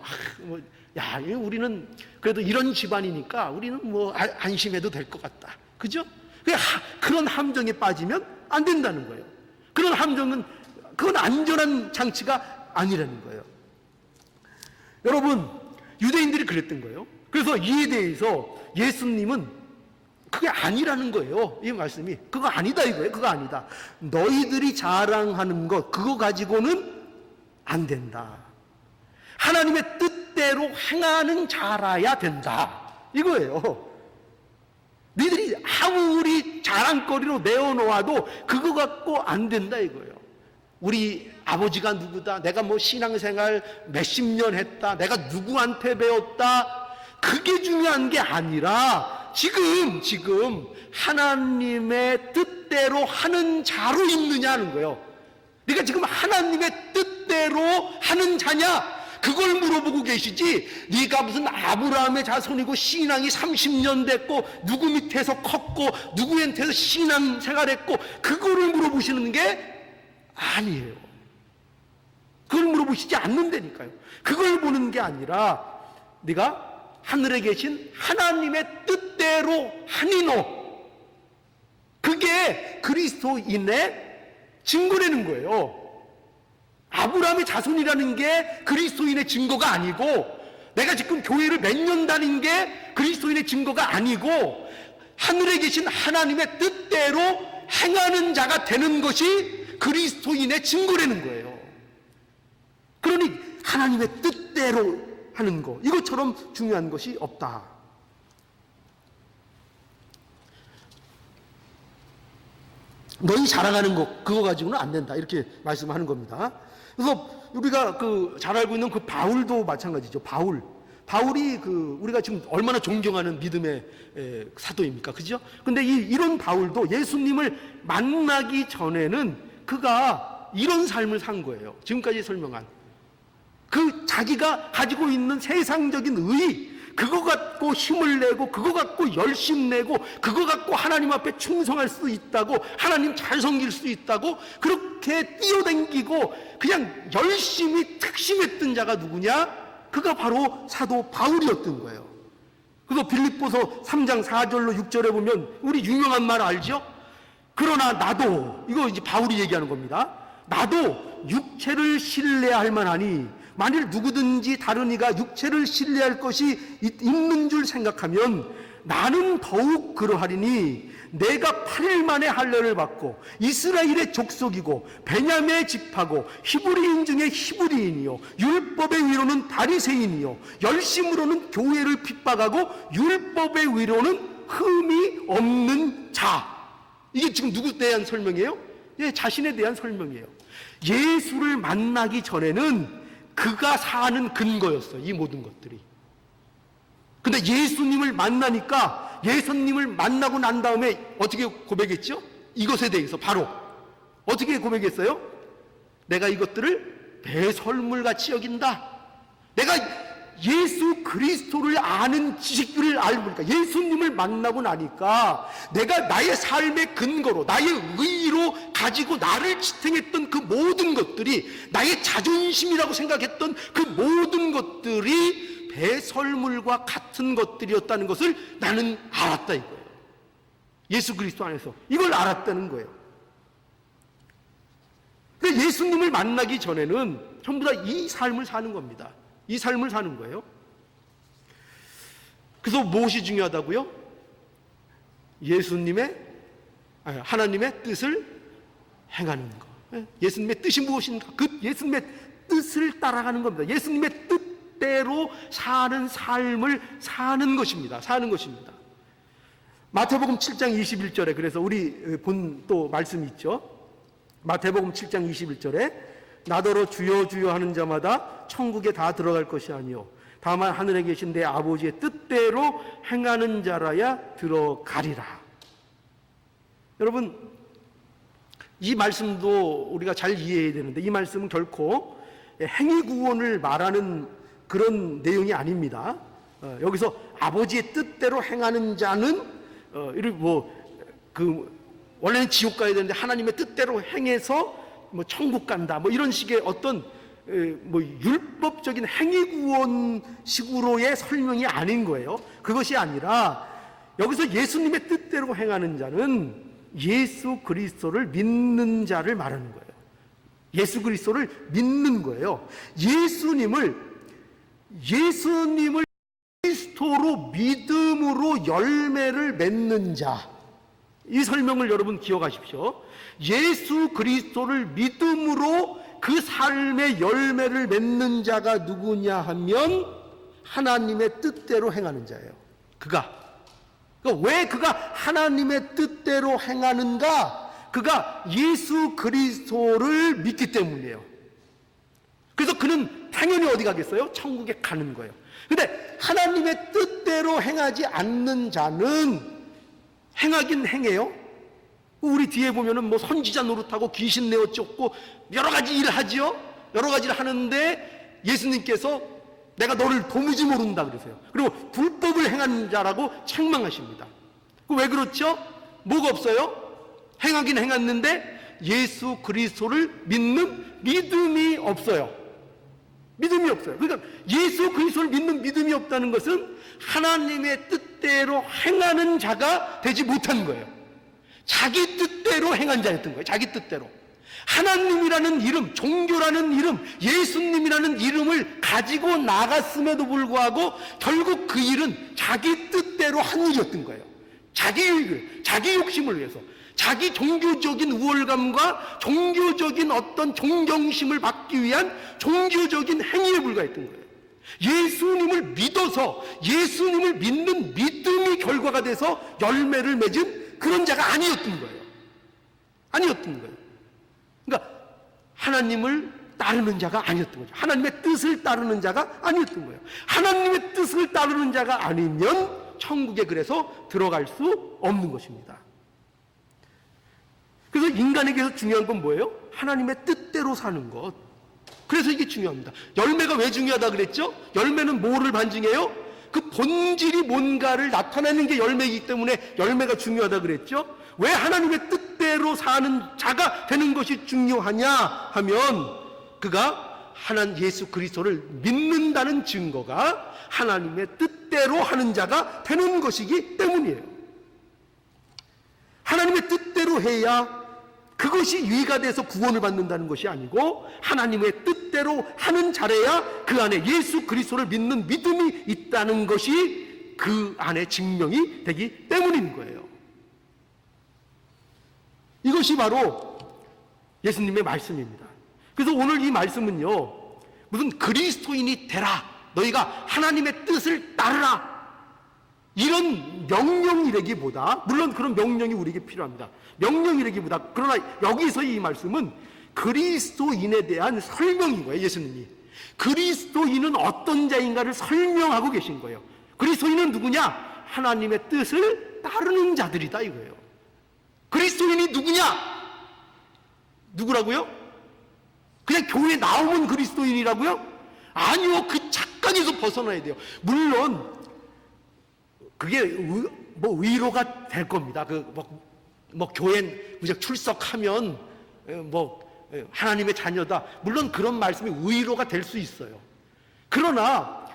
우리는 그래도 이런 집안이니까 우리는 뭐 안심해도 될 것 같다. 그죠? 그런 함정에 빠지면 안 된다는 거예요. 그런 함정은 그건 안전한 장치가 아니라는 거예요. 여러분, 유대인들이 그랬던 거예요. 그래서 이에 대해서 예수님은 그게 아니라는 거예요. 이 말씀이 그거 아니다 이거예요. 그거 아니다. 너희들이 자랑하는 것 그거 가지고는 안 된다. 하나님의 뜻대로 행하는 자라야 된다. 이거예요. 너희들이 아무리 자랑거리로 내어놓아도 그거 갖고 안 된다 이거예요. 우리 아버지가 누구다, 내가 뭐 신앙생활 몇십 년 했다, 내가 누구한테 배웠다, 그게 중요한 게 아니라 지금 하나님의 뜻대로 하는 자로 있느냐는 거예요. 네가 지금 하나님의 뜻대로 하는 자냐, 그걸 물어보고 계시지, 네가 무슨 아브라함의 자손이고 신앙이 30년 됐고 누구 밑에서 컸고 누구한테서 신앙생활했고 그거를 물어보시는 게 아니에요. 그걸 물어보시지 않는다니까요. 그걸 보는 게 아니라 네가 하늘에 계신 하나님의 뜻대로 하니노, 그게 그리스도인의 증거라는 거예요. 아브라함의 자손이라는 게 그리스도인의 증거가 아니고, 내가 지금 교회를 몇 년 다닌 게 그리스도인의 증거가 아니고, 하늘에 계신 하나님의 뜻대로 행하는 자가 되는 것이 그리스도인의 증거라는 거예요. 그러니 하나님의 뜻대로 하는 것, 이것처럼 중요한 것이 없다. 너희 자랑하는 것 그거 가지고는 안 된다, 이렇게 말씀하는 겁니다. 그래서 우리가 잘 알고 있는 그 바울도 마찬가지죠. 바울이 우리가 지금 얼마나 존경하는 믿음의 사도입니까? 그죠? 근데 이런 바울도 예수님을 만나기 전에는 그가 이런 삶을 산 거예요. 지금까지 설명한 자기가 가지고 있는 세상적인 의, 그거 갖고 힘을 내고 그거 갖고 열심 내고 그거 갖고 하나님 앞에 충성할 수 있다고, 하나님 잘 섬길 수 있다고 그렇게 뛰어댕기고 그냥 열심히 특심했던 자가 누구냐? 그가 바로 사도 바울이었던 거예요. 그래서 빌립보서 3장 4절로 6절에 보면 우리 유명한 말 알죠? 그러나 나도, 이거 이제 바울이 얘기하는 겁니다. 나도 육체를 신뢰할 만하니 만일 누구든지 다른 이가 육체를 신뢰할 것이 있는 줄 생각하면 나는 더욱 그러하리니 내가 8일 만에 할례를 받고 이스라엘의 족속이고 베냐민의 집하고 히브리인 중에 히브리인이요 율법의 위로는 바리새인이요 열심으로는 교회를 핍박하고 율법의 위로는 흠이 없는 자. 이게 지금 누구에 대한 설명이에요? 예, 자신에 대한 설명이에요. 예수를 만나기 전에는 그가 사는 근거였어요, 이 모든 것들이. 근데 예수님을 만나니까, 예수님을 만나고 난 다음에 어떻게 고백했죠? 이것에 대해서 바로 어떻게 고백했어요? 내가 이것들을 배설물같이 여긴다. 내가 예수 그리스도를 아는 지식들을 알고 보니까, 예수님을 만나고 나니까 내가 나의 삶의 근거로, 나의 의로 가지고 나를 지탱했던 그 모든 것들이, 나의 자존심이라고 생각했던 그 모든 것들이 배설물과 같은 것들이었다는 것을 나는 알았다 이거예요. 예수 그리스도 안에서 이걸 알았다는 거예요. 그러니까 예수님을 만나기 전에는 전부 다 이 삶을 사는 겁니다. 이 삶을 사는 거예요. 그래서 무엇이 중요하다고요? 하나님의 뜻을 행하는 거. 예수님의 뜻이 무엇인가? 그 예수님의 뜻을 따라가는 겁니다. 예수님의 뜻대로 사는 삶을 사는 것입니다. 사는 것입니다. 마태복음 7장 21절에, 그래서 우리 본 또 말씀이 있죠. 마태복음 7장 21절에 나더러 주여 주여 하는 자마다 천국에 다 들어갈 것이 아니요 다만 하늘에 계신 내 아버지의 뜻대로 행하는 자라야 들어가리라. 여러분, 이 말씀도 우리가 잘 이해해야 되는데, 이 말씀은 결코 행위 구원을 말하는 그런 내용이 아닙니다. 여기서 아버지의 뜻대로 행하는 자는 원래는 지옥 가야 되는데 하나님의 뜻대로 행해서 천국 간다, 이런 식의 어떤 율법적인 행위 구원식으로의 설명이 아닌 거예요. 그것이 아니라 여기서 예수님의 뜻대로 행하는 자는 예수 그리스도를 믿는 자를 말하는 거예요. 예수 그리스도를 믿는 거예요. 예수님을 그리스도로 믿음으로 열매를 맺는 자, 이 설명을 여러분 기억하십시오. 예수 그리스도를 믿음으로 그 삶의 열매를 맺는 자가 누구냐 하면 하나님의 뜻대로 행하는 자예요. 왜 그가 하나님의 뜻대로 행하는가? 그가 예수 그리스도를 믿기 때문이에요. 그래서 그는 당연히 어디 가겠어요? 천국에 가는 거예요. 근데 하나님의 뜻대로 행하지 않는 자는 행하긴 행해요. 우리 뒤에 보면은 선지자 노릇하고 귀신 내어 쫓고 여러 가지 일을 하지요. 여러 가지를 하는데 예수님께서 내가 너를 도무지 모른다 그러세요. 그리고 불법을 행하는 자라고 책망하십니다. 왜 그렇죠? 뭐가 없어요? 행하긴 행했는데 예수 그리스도를 믿는 믿음이 없어요. 믿음이 없어요. 그러니까 예수 그리스도를 믿는 믿음이 없다는 것은 하나님의 뜻대로 행하는 자가 되지 못한 거예요. 자기 뜻대로 행한 자였던 거예요. 자기 뜻대로. 하나님이라는 이름, 종교라는 이름, 예수님이라는 이름을 가지고 나갔음에도 불구하고 결국 그 일은 자기 뜻대로 한 일이었던 거예요. 자기 유익을, 자기 욕심을 위해서, 자기 종교적인 우월감과 종교적인 어떤 존경심을 받기 위한 종교적인 행위에 불과했던 거예요. 예수님을 믿어서 예수님을 믿는 믿음이 결과가 돼서 열매를 맺은 그런 자가 아니었던 거예요. 아니었던 거예요. 그러니까 하나님을 따르는 자가 아니었던 거죠. 하나님의 뜻을 따르는 자가 아니었던 거예요. 하나님의 뜻을 따르는 자가 아니면 천국에 그래서 들어갈 수 없는 것입니다. 그래서 인간에게서 중요한 건 뭐예요? 하나님의 뜻대로 사는 것. 그래서 이게 중요합니다. 열매가 왜 중요하다 그랬죠? 열매는 뭐를 반증해요? 그 본질이 뭔가를 나타내는 게 열매이기 때문에 열매가 중요하다 그랬죠? 왜 하나님의 뜻대로 사는 자가 되는 것이 중요하냐 하면 그가 예수 그리스도를 믿는다는 증거가 하나님의 뜻대로 하는 자가 되는 것이기 때문이에요. 하나님의 뜻대로 해야 그것이 유의가 돼서 구원을 받는다는 것이 아니고 하나님의 뜻대로 하는 자래야 그 안에 예수 그리스도를 믿는 믿음이 있다는 것이 그 안에 증명이 되기 때문인 거예요. 이것이 바로 예수님의 말씀입니다. 그래서 오늘 이 말씀은요, 무슨 그리스도인이 되라, 너희가 하나님의 뜻을 따르라, 이런 명령이라기보다, 물론 그런 명령이 우리에게 필요합니다. 명령이라기보다, 그러나 여기서 이 말씀은 그리스도인에 대한 설명인 거예요. 예수님이 그리스도인은 어떤 자인가를 설명하고 계신 거예요. 그리스도인은 누구냐? 하나님의 뜻을 따르는 자들이다 이거예요. 그리스도인이 누구냐? 누구라고요? 그냥 교회에 나오면 그리스도인이라고요? 아니요, 그 착각에서 벗어나야 돼요. 물론 그게 위로가 될 겁니다. 교회 출석하면 하나님의 자녀다, 물론 그런 말씀이 위로가 될 수 있어요. 그러나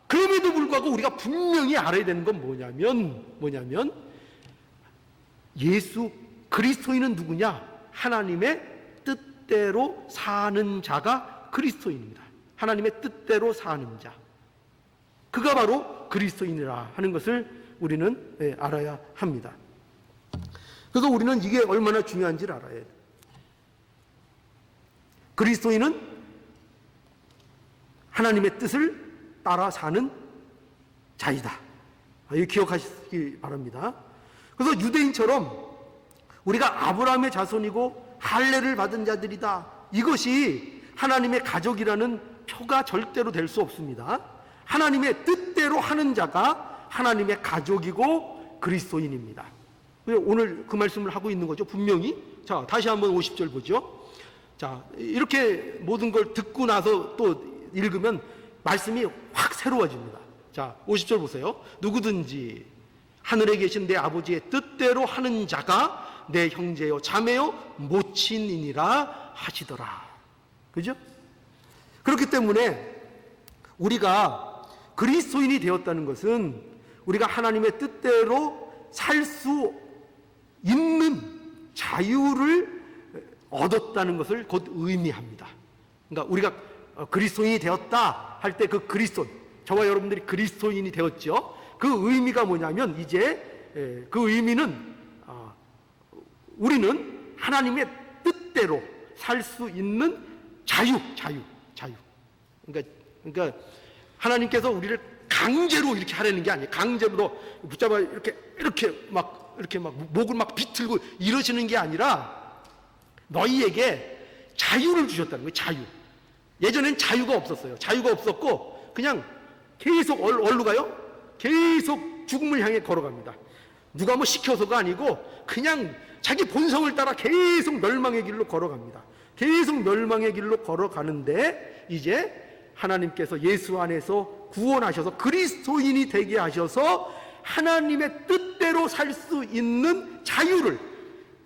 그럼에도 불구하고 우리가 분명히 알아야 되는 건 뭐냐면 예수 그리스도인은 누구냐? 하나님의 뜻대로 사는 자가 그리스도인입니다. 하나님의 뜻대로 사는 자, 그가 바로 그리스도인이라 하는 것을 우리는 알아야 합니다. 그래서 우리는 이게 얼마나 중요한지를 알아야 돼요. 그리스도인은 하나님의 뜻을 따라 사는 자이다. 이거 기억하시기 바랍니다. 그래서 유대인처럼 우리가 아브라함의 자손이고 할례를 받은 자들이다, 이것이 하나님의 가족이라는 표가 절대로 될 수 없습니다. 하나님의 뜻대로 하는 자가 하나님의 가족이고 그리스도인입니다. 오늘 그 말씀을 하고 있는 거죠, 분명히. 자, 다시 한번 50절 보죠. 자, 이렇게 모든 걸 듣고 나서 또 읽으면 말씀이 확 새로워집니다. 자, 50절 보세요. 누구든지 하늘에 계신 내 아버지의 뜻대로 하는 자가 내 형제요 자매요 모친이니라 하시더라. 그죠? 그렇기 때문에 우리가 그리스도인이 되었다는 것은 우리가 하나님의 뜻대로 살 수 있는 자유를 얻었다는 것을 곧 의미합니다. 그러니까 우리가 그리스도인이 되었다 할 때 그 그리스도, 저와 여러분들이 그리스도인이 되었죠. 그 의미가 뭐냐면 이제 그 의미는 우리는 하나님의 뜻대로 살 수 있는 자유. 그러니까 하나님께서 우리를 강제로 이렇게 하려는 게 아니에요. 강제로 붙잡아 이렇게 막 목을 막 비틀고 이러시는 게 아니라 너희에게 자유를 주셨다는 거예요. 자유. 예전엔 자유가 없었어요. 자유가 없었고 그냥 계속 어디로 가요? 계속 죽음을 향해 걸어갑니다. 누가 뭐 시켜서가 아니고 그냥 자기 본성을 따라 계속 멸망의 길로 걸어갑니다. 계속 멸망의 길로 걸어가는데 이제 하나님께서 예수 안에서 구원하셔서 그리스도인이 되게 하셔서 하나님의 뜻대로 살 수 있는 자유를,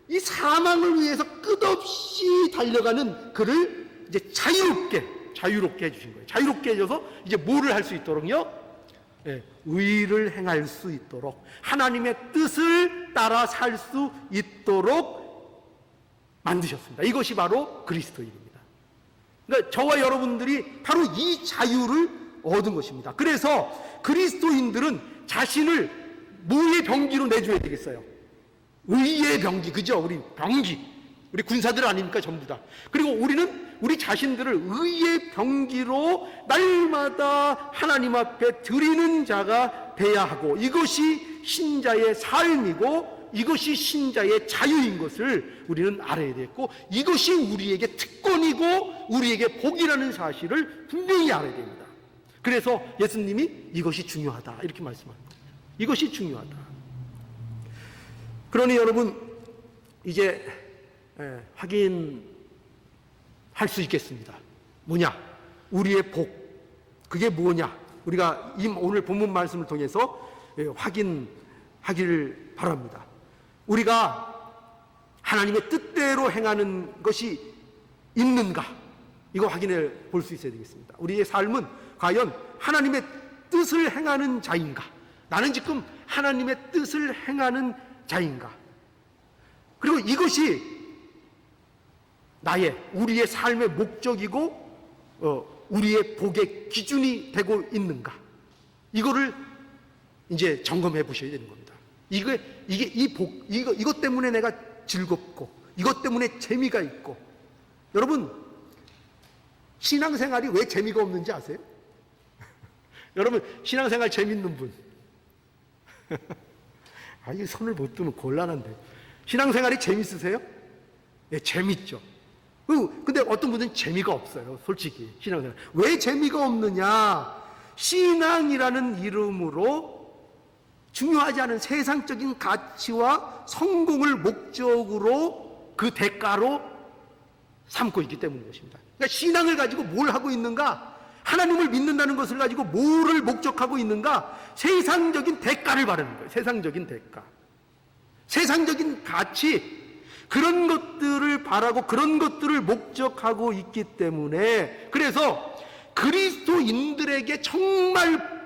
이 사망을 위해서 끝없이 달려가는 그를 이제 자유롭게 해주신 거예요. 자유롭게 해줘서 이제 뭐를 할 수 있도록요? 의를 행할 수 있도록, 하나님의 뜻을 따라 살 수 있도록 만드셨습니다. 이것이 바로 그리스도인입니다. 그러니까 저와 여러분들이 바로 이 자유를 얻은 것입니다. 그래서 그리스도인들은 자신을 뭐의 병기로 내줘야 되겠어요? 의의 병기, 그죠? 우리 병기, 우리 군사들 아닙니까? 전부 다. 그리고 우리는 우리 자신들을 의의 병기로 날마다 하나님 앞에 드리는 자가 돼야 하고, 이것이 신자의 삶이고 이것이 신자의 자유인 것을 우리는 알아야 되겠고, 이것이 우리에게 특권이고 우리에게 복이라는 사실을 분명히 알아야 됩니다. 그래서 예수님이 이것이 중요하다 이렇게 말씀합니다. 이것이 중요하다. 그러니 여러분 이제 확인할 수 있겠습니다. 뭐냐? 우리의 복, 그게 뭐냐? 우리가 오늘 본문 말씀을 통해서 확인하기를 바랍니다. 우리가 하나님의 뜻대로 행하는 것이 있는가? 이거 확인해 볼 수 있어야 되겠습니다. 우리의 삶은 과연 하나님의 뜻을 행하는 자인가? 나는 지금 하나님의 뜻을 행하는 자인가? 그리고 이것이 우리의 삶의 목적이고 우리의 복의 기준이 되고 있는가? 이거를 이제 점검해 보셔야 되는 겁니다. 이것 때문에 내가 즐겁고, 이것 때문에 재미가 있고. 여러분, 신앙생활이 왜 재미가 없는지 아세요? 여러분, 신앙생활 재밌는 분. 이게 손을 못 드면 곤란한데. 신앙생활이 재밌으세요? 네, 재밌죠. 근데 어떤 분들은 재미가 없어요, 솔직히. 신앙생활. 왜 재미가 없느냐? 신앙이라는 이름으로 중요하지 않은 세상적인 가치와 성공을 목적으로, 그 대가로 삼고 있기 때문인 것입니다. 그러니까 신앙을 가지고 뭘 하고 있는가? 하나님을 믿는다는 것을 가지고 뭐를 목적하고 있는가? 세상적인 대가를 바라는 거예요. 세상적인 대가, 세상적인 가치, 그런 것들을 바라고 그런 것들을 목적하고 있기 때문에, 그래서 그리스도인들에게 정말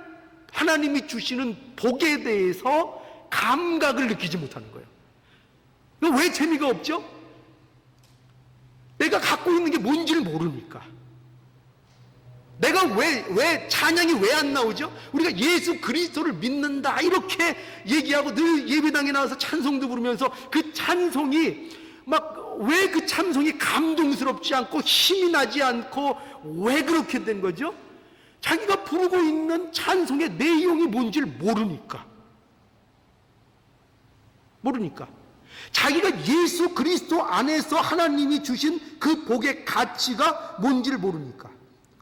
하나님이 주시는 복에 대해서 감각을 느끼지 못하는 거예요. 왜 재미가 없죠? 내가 갖고 있는 게 뭔지를 모르니까. 내가 왜 찬양이 왜 안 나오죠? 우리가 예수 그리스도를 믿는다 이렇게 얘기하고 늘 예배당에 나와서 찬송도 부르면서 그 찬송이 막 왜 그 찬송이 감동스럽지 않고 힘이 나지 않고 왜 그렇게 된 거죠? 자기가 부르고 있는 찬송의 내용이 뭔지를 모르니까. 자기가 예수 그리스도 안에서 하나님이 주신 그 복의 가치가 뭔지를 모르니까.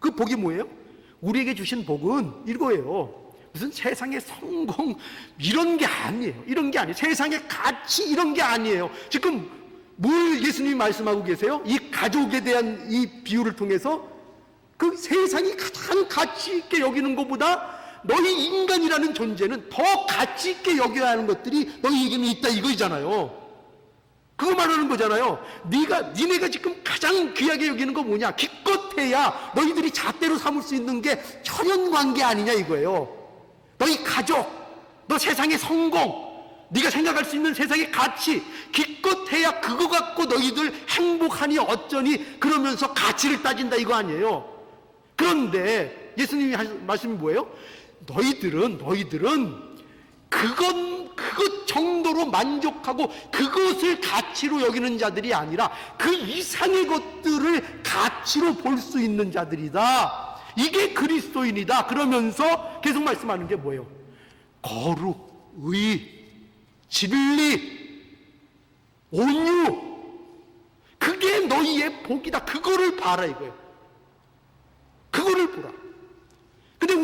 그 복이 뭐예요? 우리에게 주신 복은 이거예요. 무슨 세상의 성공 이런 게 아니에요. 세상의 가치 이런 게 아니에요. 지금 뭘 예수님이 말씀하고 계세요? 이 가족에 대한 이 비유를 통해서 그 세상이 가장 가치 있게 여기는 것보다 너희 인간이라는 존재는 더 가치 있게 여겨야 하는 것들이 너희에게는 있다, 이거잖아요. 그거 말하는 거잖아요. 니네가 지금 가장 귀하게 여기는 거 뭐냐? 기껏해야 너희들이 잣대로 삼을 수 있는 게 천연관계 아니냐 이거예요. 너희 가족, 너 세상의 성공, 네가 생각할 수 있는 세상의 가치, 기껏해야 그거 갖고 너희들 행복하니 어쩌니 그러면서 가치를 따진다 이거 아니에요. 그런데 예수님이 하신 말씀이 뭐예요? 너희들은 그것 정도로 만족하고 그것을 가치로 여기는 자들이 아니라 그 이상의 것들을 가치로 볼 수 있는 자들이다. 이게 그리스도인이다. 그러면서 계속 말씀하는 게 뭐예요? 거룩, 의, 진리, 온유, 그게 너희의 복이다. 그거를 봐라 이거예요. 그거를 보라. 근데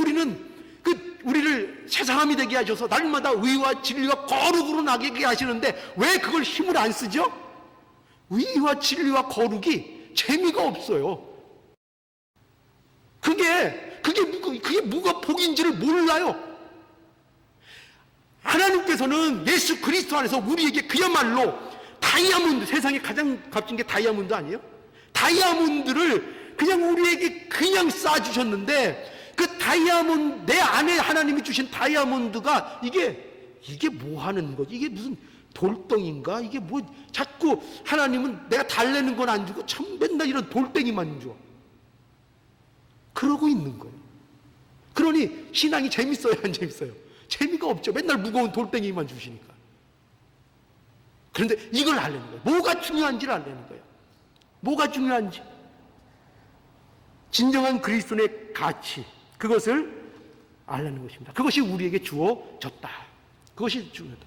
우리를 새 사람이 되게 하셔서 날마다 의와 진리와 거룩으로 나게 하시는데 왜 그걸 힘을 안 쓰죠? 의와 진리와 거룩이 재미가 없어요. 그게 뭐가 복인지를 몰라요. 하나님께서는 예수 그리스도 안에서 우리에게 그야말로 다이아몬드, 세상에 가장 값진 게 다이아몬드 아니에요? 다이아몬드를 그냥 우리에게 그냥 쏴주셨는데 그 다이아몬드, 내 안에 하나님이 주신 다이아몬드가 이게 뭐 하는 거지? 이게 무슨 돌덩인가? 이게 뭐 자꾸 하나님은 내가 달래는 건 안 주고 참 맨날 이런 돌덩이만 줘. 그러고 있는 거예요. 그러니 신앙이 재밌어요, 안 재밌어요? 재미가 없죠. 맨날 무거운 돌덩이만 주시니까. 그런데 이걸 알려는 거예요. 뭐가 중요한지를 알려는 거예요. 뭐가 중요한지. 진정한 그리스도의 가치, 그것을 알려는 것입니다. 그것이 우리에게 주어졌다. 그것이 중요하다.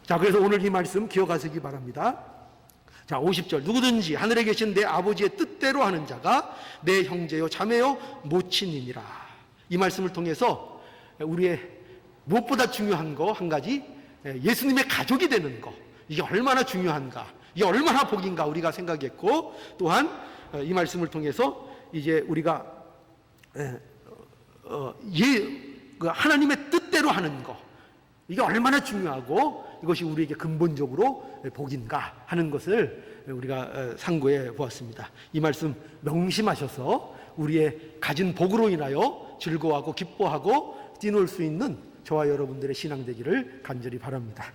자, 그래서 오늘 이 말씀 기억하시기 바랍니다. 자, 50절. 누구든지 하늘에 계신 내 아버지의 뜻대로 하는 자가 내 형제요 자매요 모친이니라. 이 말씀을 통해서 우리의 무엇보다 중요한 거 한 가지, 예수님의 가족이 되는 거, 이게 얼마나 중요한가, 이게 얼마나 복인가 우리가 생각했고, 또한 이 말씀을 통해서 이제 우리가 하나님의 뜻대로 하는 거, 이게 얼마나 중요하고 이것이 우리에게 근본적으로 복인가 하는 것을 우리가 상고해 보았습니다. 이 말씀 명심하셔서 우리의 가진 복으로 인하여 즐거워하고 기뻐하고 뛰놀 수 있는 저와 여러분들의 신앙 되기를 간절히 바랍니다.